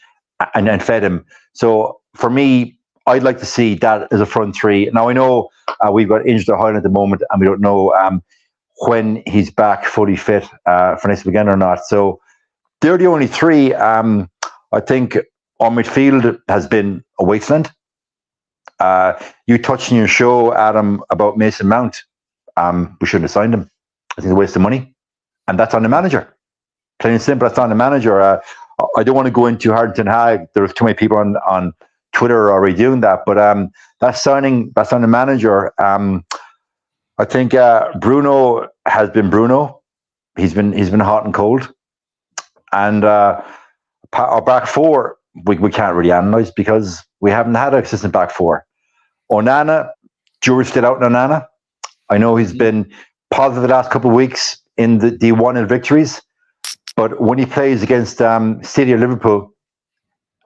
and fed him. So for me, I'd like to see that as a front three. Now, I know we've got injured at Hoyland at the moment, and we don't know when he's back fully fit for next weekend or not. So they're the only three. I think our midfield has been a wasteland. You touched in your show, Adam, about Mason Mount. We shouldn't have signed him. I think it's a waste of money. And that's on the manager. Plain and simple, that's on the manager. I don't want to go in too hard on Ten Hag. There's too many people on Twitter already doing that. But that signing, that's on the manager. I think Bruno has been Bruno. He's been hot and cold. And our back four, we can't really analyse because we haven't had a consistent back four. Onana, jury's still out on Onana. I know he's been positive the last couple of weeks in the D1 and victories, but when he plays against City or Liverpool,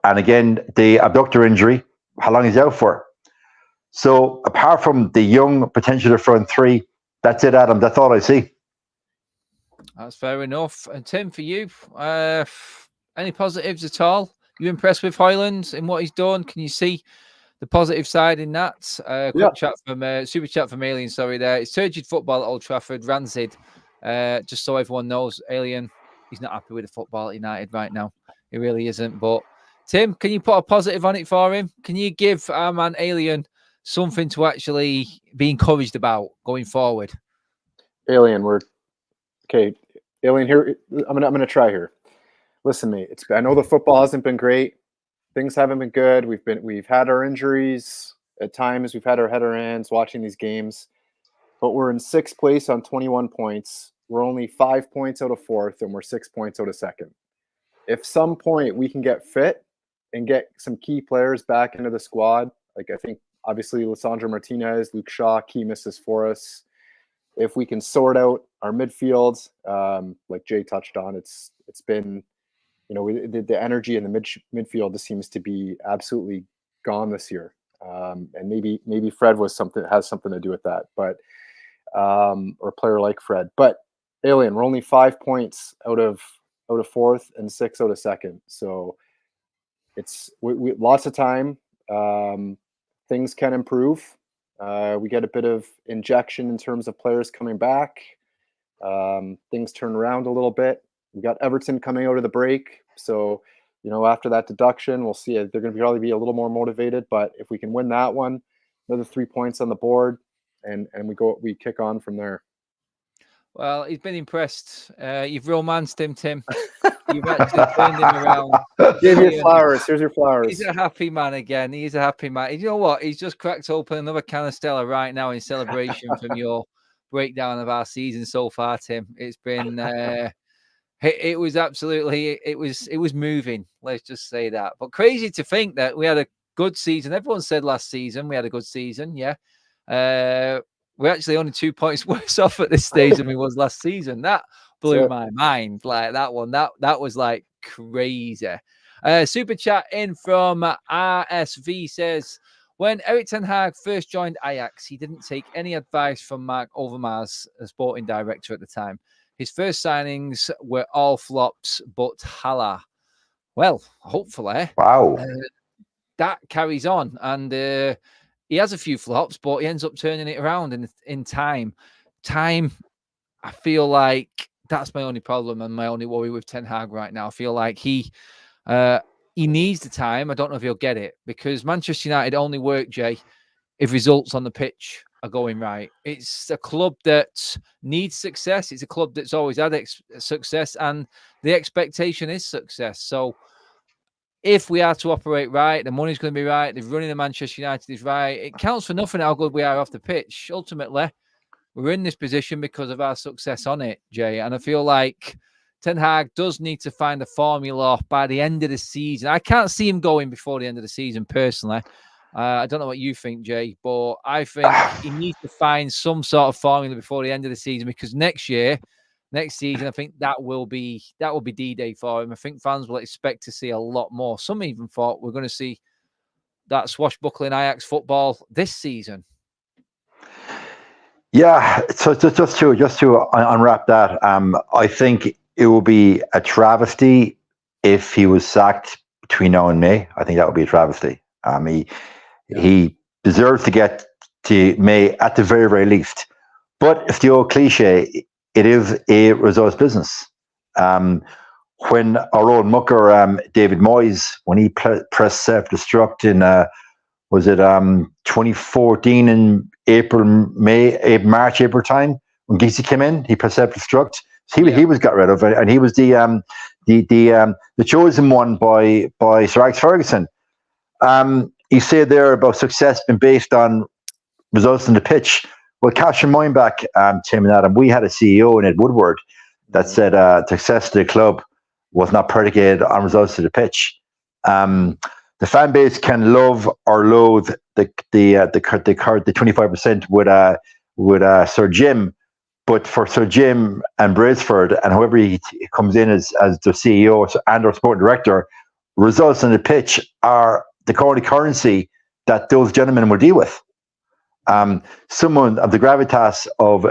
and again, the abductor injury, how long is he out for? So apart from the young potential of front three, that's it, Adam. That's all I see. That's fair enough. And Tim, for you, any positives at all? You impressed with Højlund in what he's done? Can you see the positive side in that? Quick chat from super chat from Alien. Sorry, there. It's turgid football at Old Trafford, rancid. Just so everyone knows, Alien, he's not happy with the football at United right now. He really isn't. But Tim, can you put a positive on it for him? Can you give our man Alien something to actually be encouraged about going forward? Alien, okay. Alien, here I'm gonna try here. Listen, mate. I know the football hasn't been great. Things haven't been good. We've had our injuries at times. We've had our head or hands watching these games, but we're in 6th place on 21 points. We're only 5 points out of 4th, and we're 6 points out of 2nd. If some point we can get fit and get some key players back into the squad, like I think obviously Lisandro Martinez, Luke Shaw, key misses for us. If we can sort out our midfield, like Jay touched on, it's been, the energy in the midfield just seems to be absolutely gone this year. And maybe Fred has something to do with that, but or a player like Fred. But Alien, we're only 5 points out of 4th and 6 out of 2nd. So it's we lots of time. Things can improve. We get a bit of injection in terms of players coming back. Things turn around a little bit. We got Everton coming out of the break. So, after that deduction, we'll see. They're going to probably be a little more motivated. But if we can win that one, another 3 points on the board, and we kick on from there. Well, he's been impressed. You've romanced him, Tim. You've actually turned him around. Give your flowers. Here's your flowers. He's a happy man again. He's a happy man. You know what? He's just cracked open another can of Stella right now in celebration from your breakdown of our season so far, Tim. It's been it was absolutely it was moving. Let's just say that. But crazy to think that we had a good season. Everyone said last season we had a good season. Yeah. We're actually only 2 points worse off at this stage than we was last season. That blew my mind. Like that one. That was like crazy. Super chat in from RSV says, when Erik Ten Hag first joined Ajax, he didn't take any advice from Mark Overmars, the sporting director at the time. His first signings were all flops, but Haller. Well, hopefully, that carries on, and he has a few flops, but he ends up turning it around in time. Time, I feel like that's my only problem and my only worry with Ten Hag right now. I feel like he needs the time. I don't know if he'll get it, because Manchester United only work, Jay, if results on the pitch are going right. It's a club that needs success. It's a club that's always had success, and the expectation is success. So if we are to operate right, the money's going to be right, the running of Manchester United is right, it counts for nothing how good we are off the pitch. Ultimately, we're in this position because of our success on it, Jay. And I feel like Ten Hag does need to find a formula by the end of the season. I can't see him going before the end of the season, personally. I don't know what you think, Jay, but I think he needs to find some sort of formula before the end of the season, because next season, I think that will be D-Day for him. I think fans will expect to see a lot more. Some even thought we're going to see that swashbuckling Ajax football this season. Yeah, so just to unwrap that, I think it will be a travesty if he was sacked between now and May. I think that would be a travesty. He deserves to get to May at the very, very least. But it's the old cliche, it is a results business. When our old mucker, David Moyes, when he pressed self-destruct in was it 2014 in March, April time when Geesey came in? He self-destruct. He was got rid of, and he was the chosen one by Sir Alex Ferguson. You say there about success being based on results in the pitch. Well, cast your mind back, Tim and Adam. We had a CEO in Ed Woodward that said success to the club was not predicated on results to the pitch. The fan base can love or loathe the 25% with Sir Jim, but for Sir Jim and Brailsford and whoever he comes in as the CEO and or sport director, results on the pitch are the only currency that those gentlemen will deal with. Someone of the gravitas of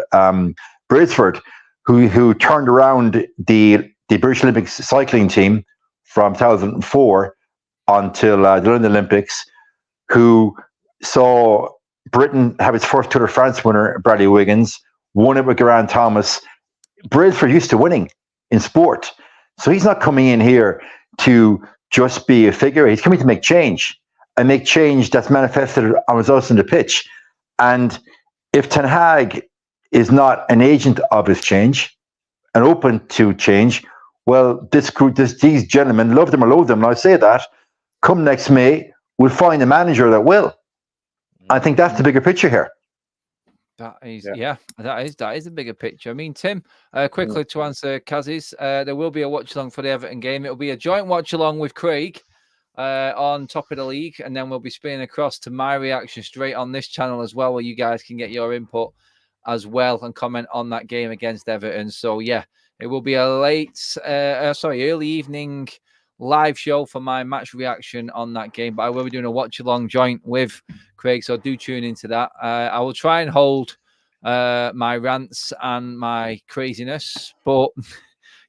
Brailsford, who turned around the British Olympic cycling team from 2004 until the London Olympics, who saw Britain have its first Tour de France winner, Bradley Wiggins, won it with Geraint Thomas. Brailsford used to winning in sport. So he's not coming in here to just be a figure. He's coming to make change, and make change that's manifested on results in the pitch. And if Ten Hag is not an agent of his change and open to change, well, these gentlemen, love them or loathe them, and I say that, come next May, we'll find a manager that will. I think that's the bigger picture here. That is, that is a bigger picture. I mean, Tim, quickly to answer Kaz's, there will be a watch along for the Everton game. It'll be a joint watch along with Craig on Top of the League, and then we'll be spinning across to my reaction straight on this channel as well, where you guys can get your input as well and comment on that game against Everton. So yeah, it will be a early evening live show for my match reaction on that game, but I will be doing a watch along joint with Craig, so do tune into that. I will try and hold my rants and my craziness, but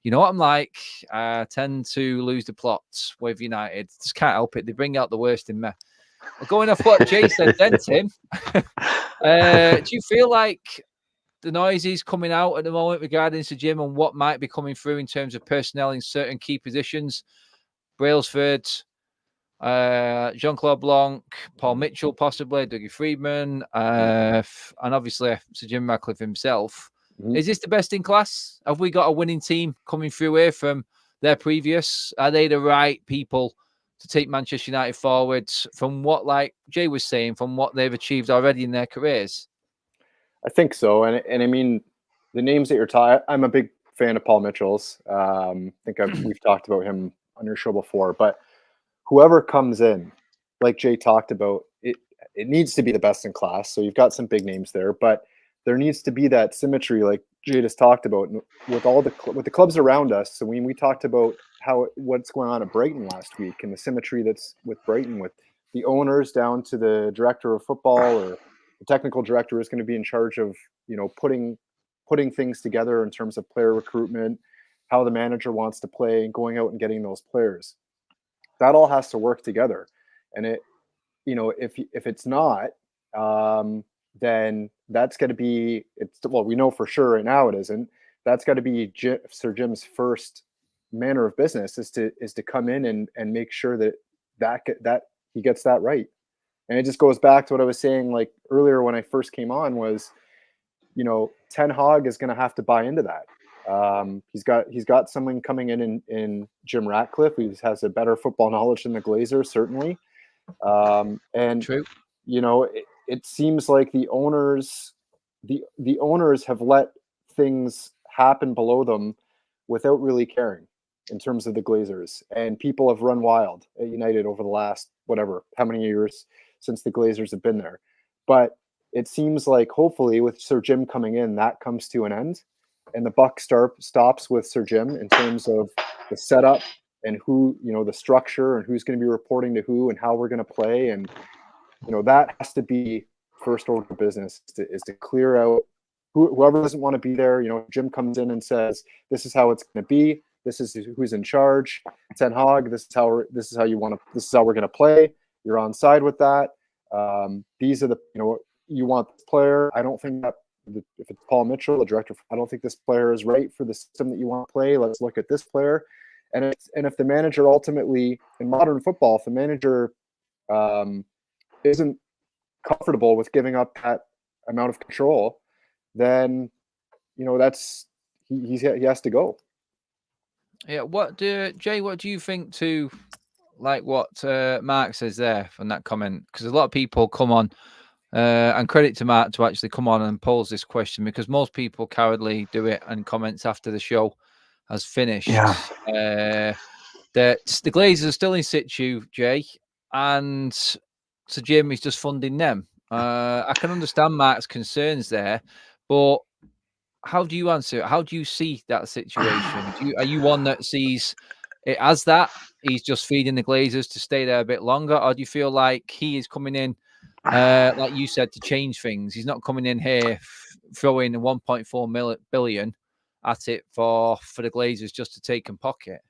you know what I'm like, I tend to lose the plot with United. Just can't help it. They bring out the worst in me. Going off what Jay said then, Tim, do you feel like the noises coming out at the moment regarding Sir Jim and what might be coming through in terms of personnel in certain key positions, Brailsford, Jean-Claude Blanc, Paul Mitchell, possibly, Dougie Freedman, and obviously Sir Jim Radcliffe himself. Is this the best in class? Have we got a winning team coming through here from their previous? Are they the right people to take Manchester United forward from what, like Jay was saying, from what they've achieved already in their careers? I think so. And I mean, the names that you're talking, I'm a big fan of Paul Mitchell's. I think we've talked about him on your show before, but whoever comes in, like Jay talked about, it needs to be the best in class. So you've got some big names there, but there needs to be that symmetry, like Jay just talked about, with all with the clubs around us. So when we talked about what's going on at Brighton last week and the symmetry that's with Brighton, with the owners down to the director of football, or the technical director is going to be in charge of, you know, putting things together in terms of player recruitment, how the manager wants to play, and going out and getting those players. That all has to work together. And it, you know, if it's not, then that's got to be, well, we know for sure right now it isn't. That's got to be Sir Jim's first manner of business is to come in and make sure that he gets that right. And it just goes back to what I was saying like earlier when I first came on was, you know, Ten Hag is going to have to buy into that. He's got someone coming in Jim Ratcliffe, who has a better football knowledge than the Glazers, certainly. And True. You know, it seems like the owners have let things happen below them without really caring in terms of the Glazers, and people have run wild at United over the last how many years since the Glazers have been there. But it seems like hopefully with Sir Jim coming in, that comes to an end, and the buck stops with Sir Jim in terms of the setup and who, you know, the structure and who's going to be reporting to who and how we're going to play. And, you know, that has to be first order of business is to clear out whoever doesn't want to be there. You know, Jim comes in and says, this is how it's going to be. This is who's in charge. Ten Hag, this is how we're going to play. You're on side with that. These are the, you know, you want this player. I don't think that if it's Paul Mitchell, the director, I don't think this player is right for the system that you want to play. Let's look at this player. And if the manager ultimately, in modern football, if the manager isn't comfortable with giving up that amount of control, then that's he has to go. Yeah. Jay? What do you think to like what Mark says there from that comment? Because a lot of people come on, and credit to Mark to actually come on and pose this question, because most people cowardly do it and comments after the show has finished. Yeah. That the Glazers are still in situ, Jay, and so Jim is just funding them. I can understand Mark's concerns there, but how do you answer it? How do you see that situation? Are you one that sees it as that he's just feeding the Glazers to stay there a bit longer, or do you feel like he is coming in, like you said, to change things? He's not coming in here throwing 1.4 billion at it for the Glazers just to take and pocket.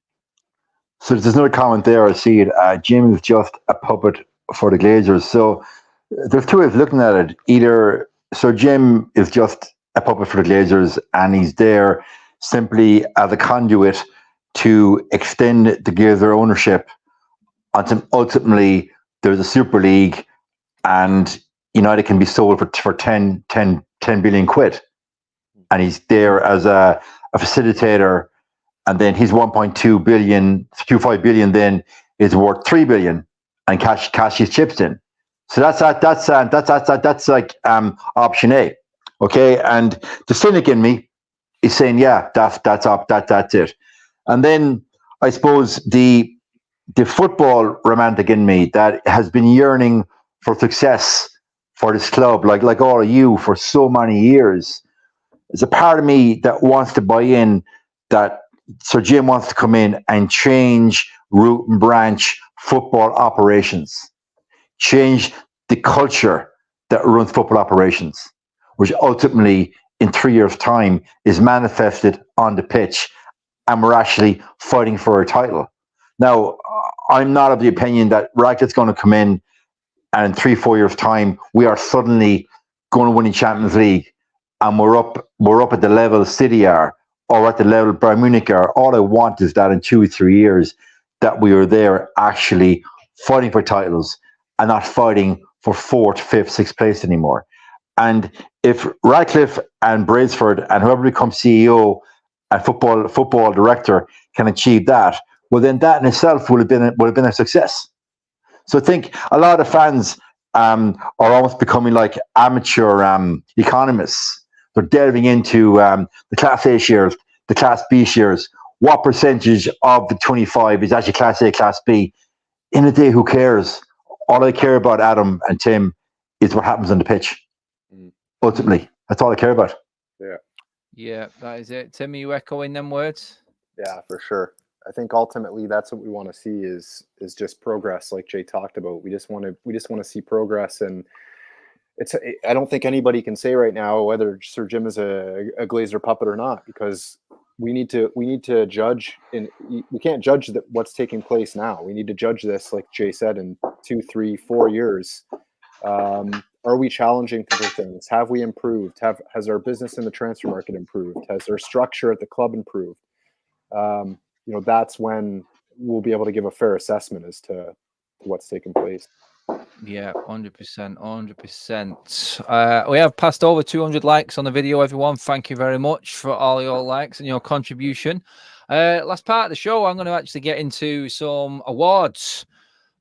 So there's another comment there. I see it. Jim is just a puppet for the Glazers. So there's two ways of looking at it. Either so Jim is just a puppet for the Glazers, and he's there simply as a conduit to extend the Glazer ownership until ultimately there's a Super League and United can be sold for 10 billion quid. And he's there as a facilitator. And then his 1.25 billion then is worth 3 billion, and cash his chips in. So that's like option A, okay. And the cynic in me is saying, yeah, that's it. And then I suppose the football romantic in me that has been yearning for success for this club, like all of you, for so many years, there's a part of me that wants to buy in that Sir Jim wants to come in and change root and branch football operations, change the culture that runs football operations, which ultimately in 3 years' time is manifested on the pitch, and we're actually fighting for a title. Now, I'm not of the opinion that Radcliffe's going to come in and in 3-4 years' time we are suddenly going to win the Champions League and we're up at the level City are, or at the level Bayern Munich are. All I want is that in 2 or 3 years that we are there actually fighting for titles and not fighting for 4th, 5th, 6th place anymore. And if Radcliffe and Brailsford and whoever becomes CEO and football director can achieve that, well, then that in itself would have been a success. So I think a lot of fans are almost becoming like amateur economists. They're delving into the Class A shares, the Class B shares. What percentage of the 25 is actually Class A, Class B? In a day, who cares? All I care about, Adam and Tim, is what happens on the pitch. Ultimately, that's all I care about. Yeah, that is it. Tim, are you echoing them words? Yeah, for sure. I think ultimately that's what we want to see is just progress, like Jay talked about. We just want to see progress, and I don't think anybody can say right now whether Sir Jim is a Glazer puppet or not, because we need to judge, and we can't judge what's taking place now. We need to judge this, like Jay said, in 2, 3, 4 years. Are we challenging for things? Have we improved? Has our business in the transfer market improved? Has our structure at the club improved? That's when we'll be able to give a fair assessment as to what's taking place. Yeah, 100%, 100%. We have passed over 200 likes on the video, everyone. Thank you very much for all your likes and your contribution. Last part of the show, I'm going to actually get into some awards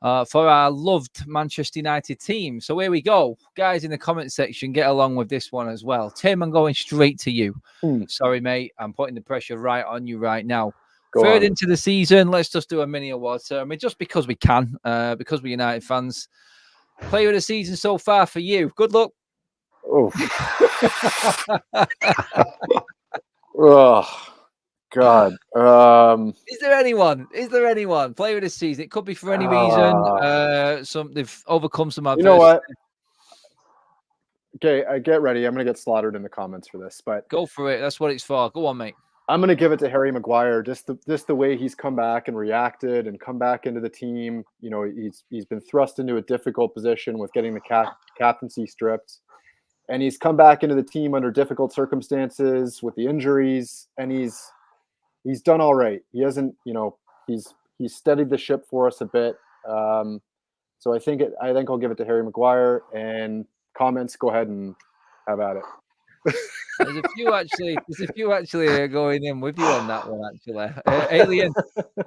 for our loved Manchester United team. So here we go. Guys in the comment section, get along with this one as well. Tim, I'm going straight to you. Sorry, mate. I'm putting the pressure right on you right now. Third into the season, let's just do a mini award ceremony just because we can, because we're United fans. Player of the season so far for you. Good luck. Oh, oh God. Is there anyone? Player of the season? It could be for any reason. They've overcome some adversity. You know what? Okay, get ready. I'm going to get slaughtered in the comments for this, but go for it. That's what it's for. Go on, mate. I'm going to give it to Harry Maguire. Just the way he's come back and reacted and come back into the team. He's been thrust into a difficult position with getting the captaincy stripped, and he's come back into the team under difficult circumstances with the injuries, and he's done all right. He hasn't, he's steadied the ship for us a bit. So So I think I'll give it to Harry Maguire. And comments, go ahead and have at it. There's a few actually going in with you on that one. Actually,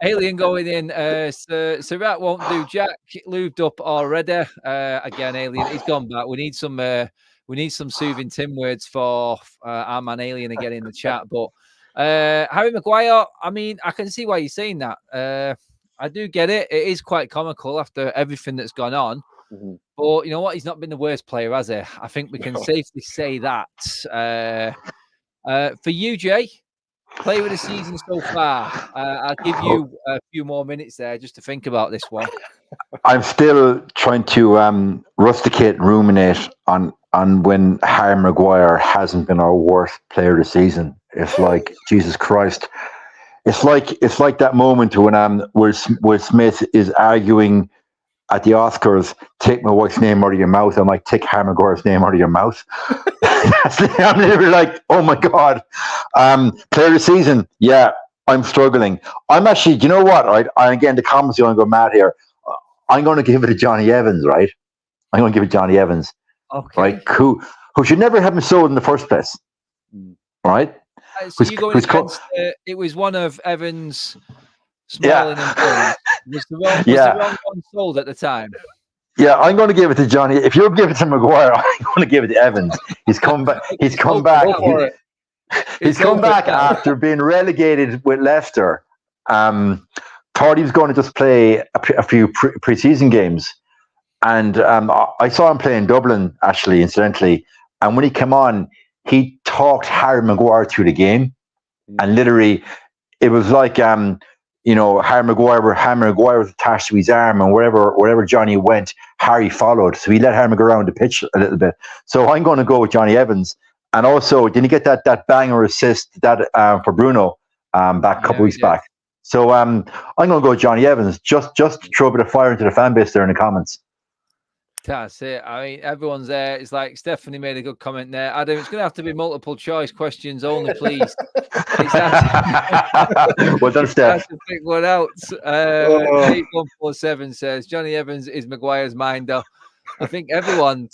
Alien going in. Rat won't do jack. Lubed up already. Again, Alien. He's gone back. We need some soothing Tim words for our man Alien again in the chat. But Harry Maguire. I mean, I can see why you're saying that. I do get it. It is quite comical after everything that's gone on. Mm-hmm. But you know what? He's not been the worst player, has he? I think we can safely say that. For you, Jay, player of the season so far. I'll give you a few more minutes there just to think about this one. I'm still trying to rusticate and ruminate on when Harry Maguire hasn't been our worst player of the season. It's like, Jesus Christ. It's like that moment when Will Smith is arguing at the Oscars, take my wife's name out of your mouth. I'm like, take Harry Maguire's name out of your mouth. I'm literally like, oh my God. Player of the season, yeah, I'm struggling. I'm actually, do you know what, right? And again, the comments are going to go mad here. I'm going to give it to Johnny Evans, right? I'm going to give it Johnny Evans. Okay. Right? Who should never have been sold in the first place. Right? So you going against, it was one of Evans' Smalling and Jones. Was the wrong one sold at the time? Yeah, I'm going to give it to Johnny. If you'll give it to Maguire, I'm going to give it to Evans. He's come back. He's come back. He's come back after being relegated with Leicester. Thought he was going to just play a few pre-season games, and I saw him play in Dublin actually, incidentally. And when he came on, he talked Harry Maguire through the game, and literally, it was like Harry Maguire was attached to his arm, and wherever Johnny went, Harry followed. So he let Harry Maguire around the pitch a little bit. So I'm going to go with Johnny Evans. And also, didn't he get that banger assist for Bruno back a couple weeks back? So I'm going to go with Johnny Evans, just to throw a bit of fire into the fan base there in the comments. That's it. I mean, everyone's there. It's like Stephanie made a good comment there. Adam, it's going to have to be multiple choice questions only, please. Well done, Steph. To pick one out. 8147 says Johnny Evans is Maguire's minder. I think everyone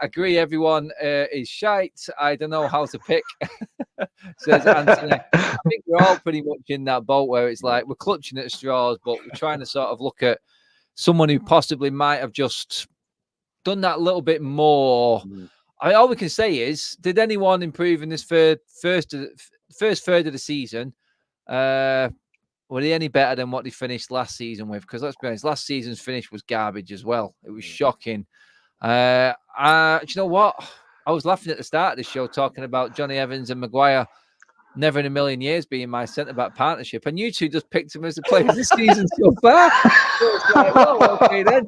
agree. Everyone is shite. I don't know how to pick. Says Anthony. I think we're all pretty much in that boat where it's like we're clutching at straws, but we're trying to sort of look at someone who possibly might have just done that little bit more. I mean, all we can say is, did anyone improve in this first third of the season? Were they any better than what they finished last season with? Because let's be honest, last season's finish was garbage as well. It was shocking. Do you know what? I was laughing at the start of the show talking about Johnny Evans and Maguire never in a million years being my centre-back partnership. And you two just picked him as the player of the season so far. So it's like, well, okay then.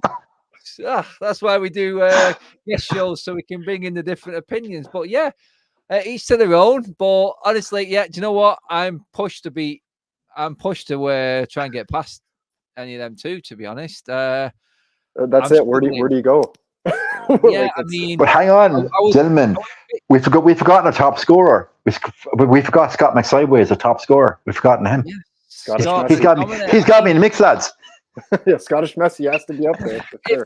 That's why we do guest shows, so we can bring in the different opinions. But yeah, each to their own. But honestly, yeah, do you know what? I'm pushed to try and get past any of them too, to be honest. That's it. Where do you go? Yeah, I mean, but hang on, gentlemen. We've forgotten a top scorer. We forgot Scott McSideways, a top scorer. We've forgotten him. Yeah. He's got me in the mix, lads. Yeah, Scottish Messi has to be up there. For sure.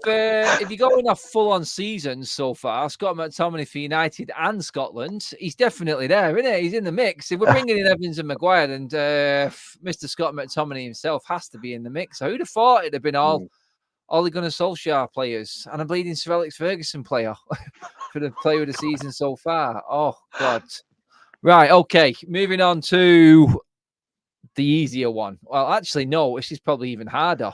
If you're going off full-on seasons so far, Scott McTominay for United and Scotland, he's definitely there, isn't he? He's in the mix. If we're bringing in Evans and Maguire, and Mr. Scott McTominay himself has to be in the mix. So who'd have thought it'd have been all Ole Gunnar Solskjaer players and a bleeding Sir Alex Ferguson player for the player of the season so far? Oh, God. Right, okay. Moving on to the easier one. Well, actually, no, this is probably even harder.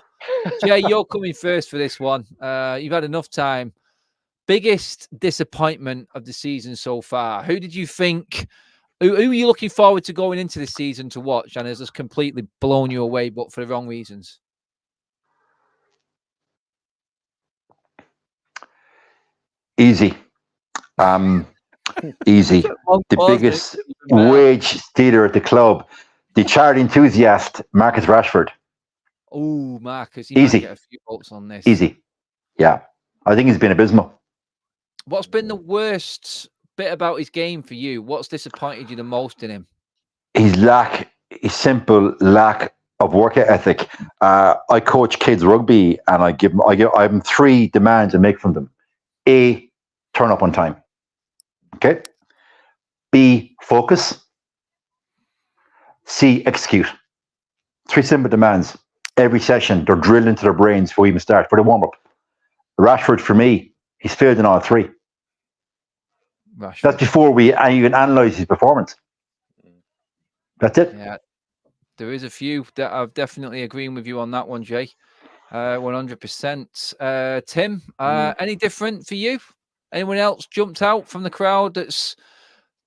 Jay, you're coming first for this one. You've had enough time. Biggest disappointment of the season so far. Who did you think? Who are you looking forward to going into this season to watch? And has just completely blown you away, but for the wrong reasons? Easy. Easy. The biggest wage stealer at the club. The charity enthusiast, Marcus Rashford. Oh, Marcus. Easy. Get a few votes on this. Easy. Yeah. I think he's been abysmal. What's been the worst bit about his game for you? What's disappointed you the most in him? His simple lack of work ethic. I coach kids rugby, and I give them 3 demands I make from them. A, turn up on time. Okay. B, focus. C, execute. 3 simple demands. Every session, they're drilled into their brains before we even start, for the warm-up. Rashford, for me, he's failed in all 3. Rashford. That's before we even analyse his performance. That's it. Yeah, there is a few that I'm definitely agreeing with you on that one, Jay. 100%. Tim, any different for you? Anyone else jumped out from the crowd that's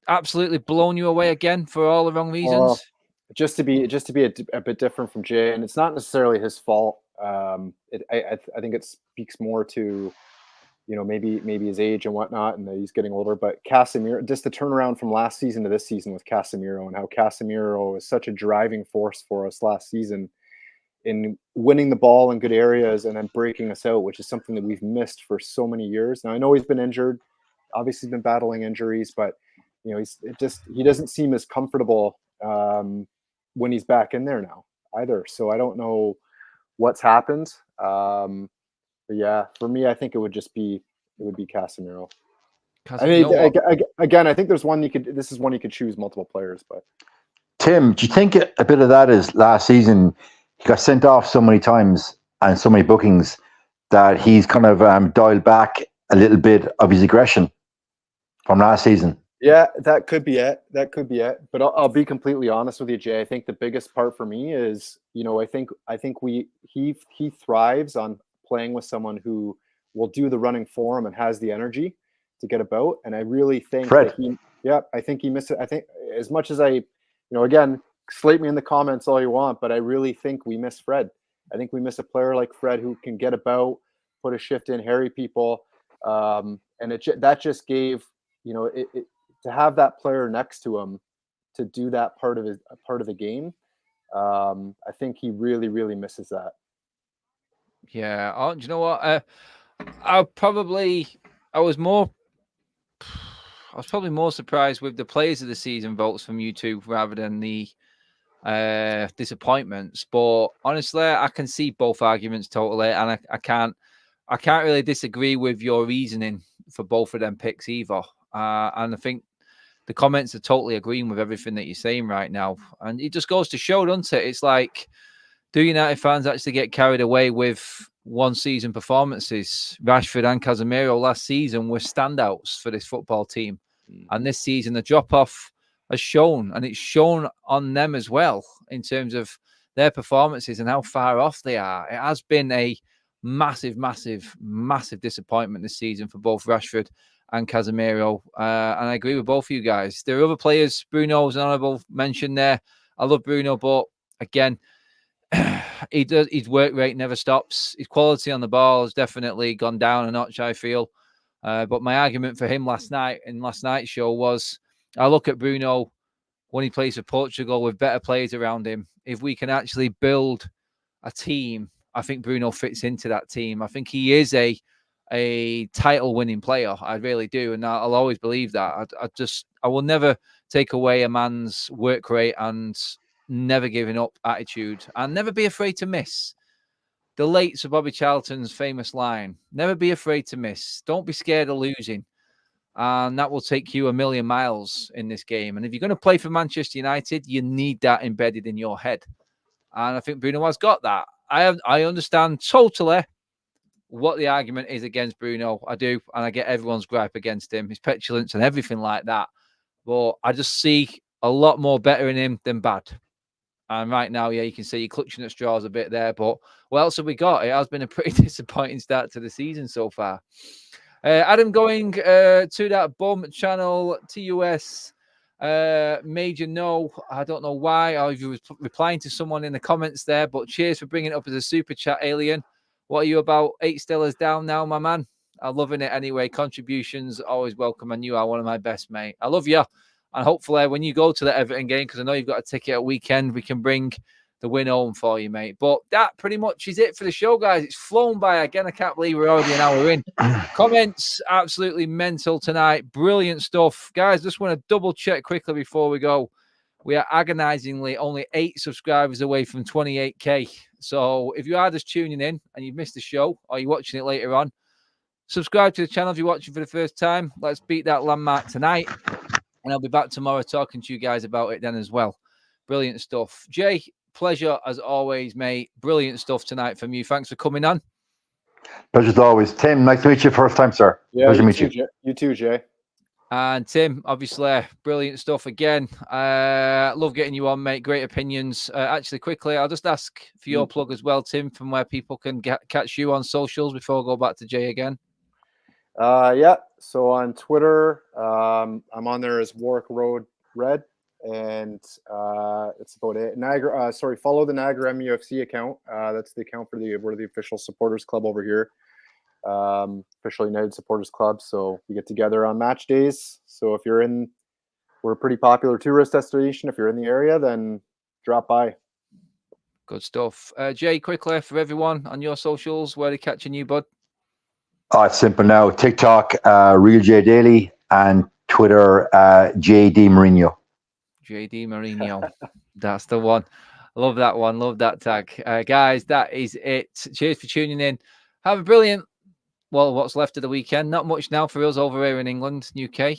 absolutely blown you away again for all the wrong reasons? Just to be a bit different from Jay, and it's not necessarily his fault. I think it speaks more to, maybe his age and whatnot, and that he's getting older. But Casemiro, just the turnaround from last season to this season with Casemiro, and how Casemiro was such a driving force for us last season in winning the ball in good areas and then breaking us out, which is something that we've missed for so many years. Now, I know he's been injured, obviously he's been battling injuries, but he doesn't seem as comfortable when he's back in there now either. So I don't know what's happened. But yeah, for me, I think it would be Casemiro. I mean, again, I think there's one this is one you could choose multiple players, but Tim, do you think a bit of that is last season he got sent off so many times and so many bookings that he's kind of dialed back a little bit of his aggression from last season? Yeah, that could be it. But I'll be completely honest with you, Jay. I think the biggest part for me is, I think he thrives on playing with someone who will do the running for him and has the energy to get about. And I really think Fred. I think he missed it. I think as much as again, slate me in the comments all you want, but I really think we miss Fred. I think we miss a player like Fred who can get about, put a shift in, harry people. And that just gave, to have that player next to him to do that part of the game. I think he really, really misses that. Yeah. Oh, do you know what? I was probably more surprised with the players of the season votes from you two rather than the disappointments. But honestly, I can see both arguments totally, and I can't really disagree with your reasoning for both of them picks either. And I think the comments are totally agreeing with everything that you're saying right now. And it just goes to show, doesn't it? It's like, do United fans actually get carried away with one season performances? Rashford and Casemiro last season were standouts for this football team. And this season, the drop-off has shown, and it's shown on them as well in terms of their performances and how far off they are. It has been a massive, massive, massive disappointment this season for both Rashford and Casemiro. And I agree with both of you guys. There are other players. Bruno's an honourable mention there. I love Bruno, but again, his work rate never stops. His quality on the ball has definitely gone down a notch, I feel. But my argument for him last night's show was, I look at Bruno when he plays for Portugal with better players around him. If we can actually build a team, I think Bruno fits into that team. I think he is a title-winning player. I really do, and I'll always believe that. I will never take away a man's work rate and never giving up attitude, and never be afraid to miss. The late Sir Bobby Charlton's famous line, never be afraid to miss. Don't be scared of losing. And that will take you a million miles in this game. And if you're going to play for Manchester United, you need that embedded in your head. And I think Bruno has got that. I understand totally what the argument is against Bruno. I do. And I get everyone's gripe against him, his petulance and everything like that. But I just see a lot more better in him than bad. And right now, yeah, you can see you're clutching at straws a bit there. But what else have we got? It has been a pretty disappointing start to the season so far. Adam going to that bum channel, TUS, major no. I don't know why. I was replying to someone in the comments there, but cheers for bringing it up as a super chat, Alien. What are you about 8 Stellars down now, my man? I'm loving it anyway. Contributions always welcome, and you are one of my best, mate. I love you. And hopefully when you go to the Everton game, because I know you've got a ticket at weekend, we can bring the win home for you, mate. But that pretty much is it for the show, guys. It's flown by. Again, I can't believe we're already an hour in. Comments, absolutely mental tonight. Brilliant stuff. Guys, just want to double check quickly before we go. We are agonizingly only 8 subscribers away from 28k. So if you are just tuning in and you've missed the show or you're watching it later on, subscribe to the channel if you're watching for the first time. Let's beat that landmark tonight. And I'll be back tomorrow talking to you guys about it then as well. Brilliant stuff. Jay, pleasure as always, mate. Brilliant stuff tonight from you. Thanks for coming on. Pleasure as always. Tim, nice to meet you first time, sir. Yeah, Pleasure to meet you. You too, Jay. And Tim, obviously, brilliant stuff again. Love getting you on, mate. Great opinions. Actually, quickly, I'll just ask for your plug as well, Tim, from where people can catch you on socials before I go back to Jay again. Yeah. So on Twitter, I'm on there as Warwick Road Red, and it's about it. Niagara. Follow the Niagara MUFC account. That's the account for we're the official supporters club over here. Official United Supporters Club. So we get together on match days. So if we're a pretty popular tourist destination. If you're in the area, then drop by. Good stuff. Jay, quickly for everyone on your socials, where are they catching you, bud? Oh, it's simple now. TikTok, Real J Daily, and Twitter, JD Mourinho. JD Mourinho. That's the one. Love that one. Love that tag. Guys, that is it. Cheers for tuning in. Have a brilliant, what's left of the weekend. Not much now for us over here in England, UK.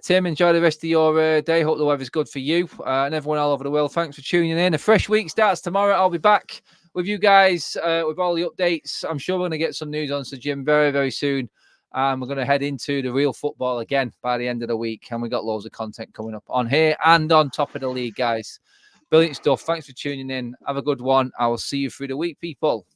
Tim, enjoy the rest of your day. Hope the weather's good for you and everyone all over the world. Thanks for tuning in. A fresh week starts tomorrow. I'll be back with you guys with all the updates. I'm sure we're going to get some news on Sir Jim very, very soon. We're going to head into the real football again by the end of the week. And we got loads of content coming up on here and on top of the league, guys. Brilliant stuff. Thanks for tuning in. Have a good one. I will see you through the week, people.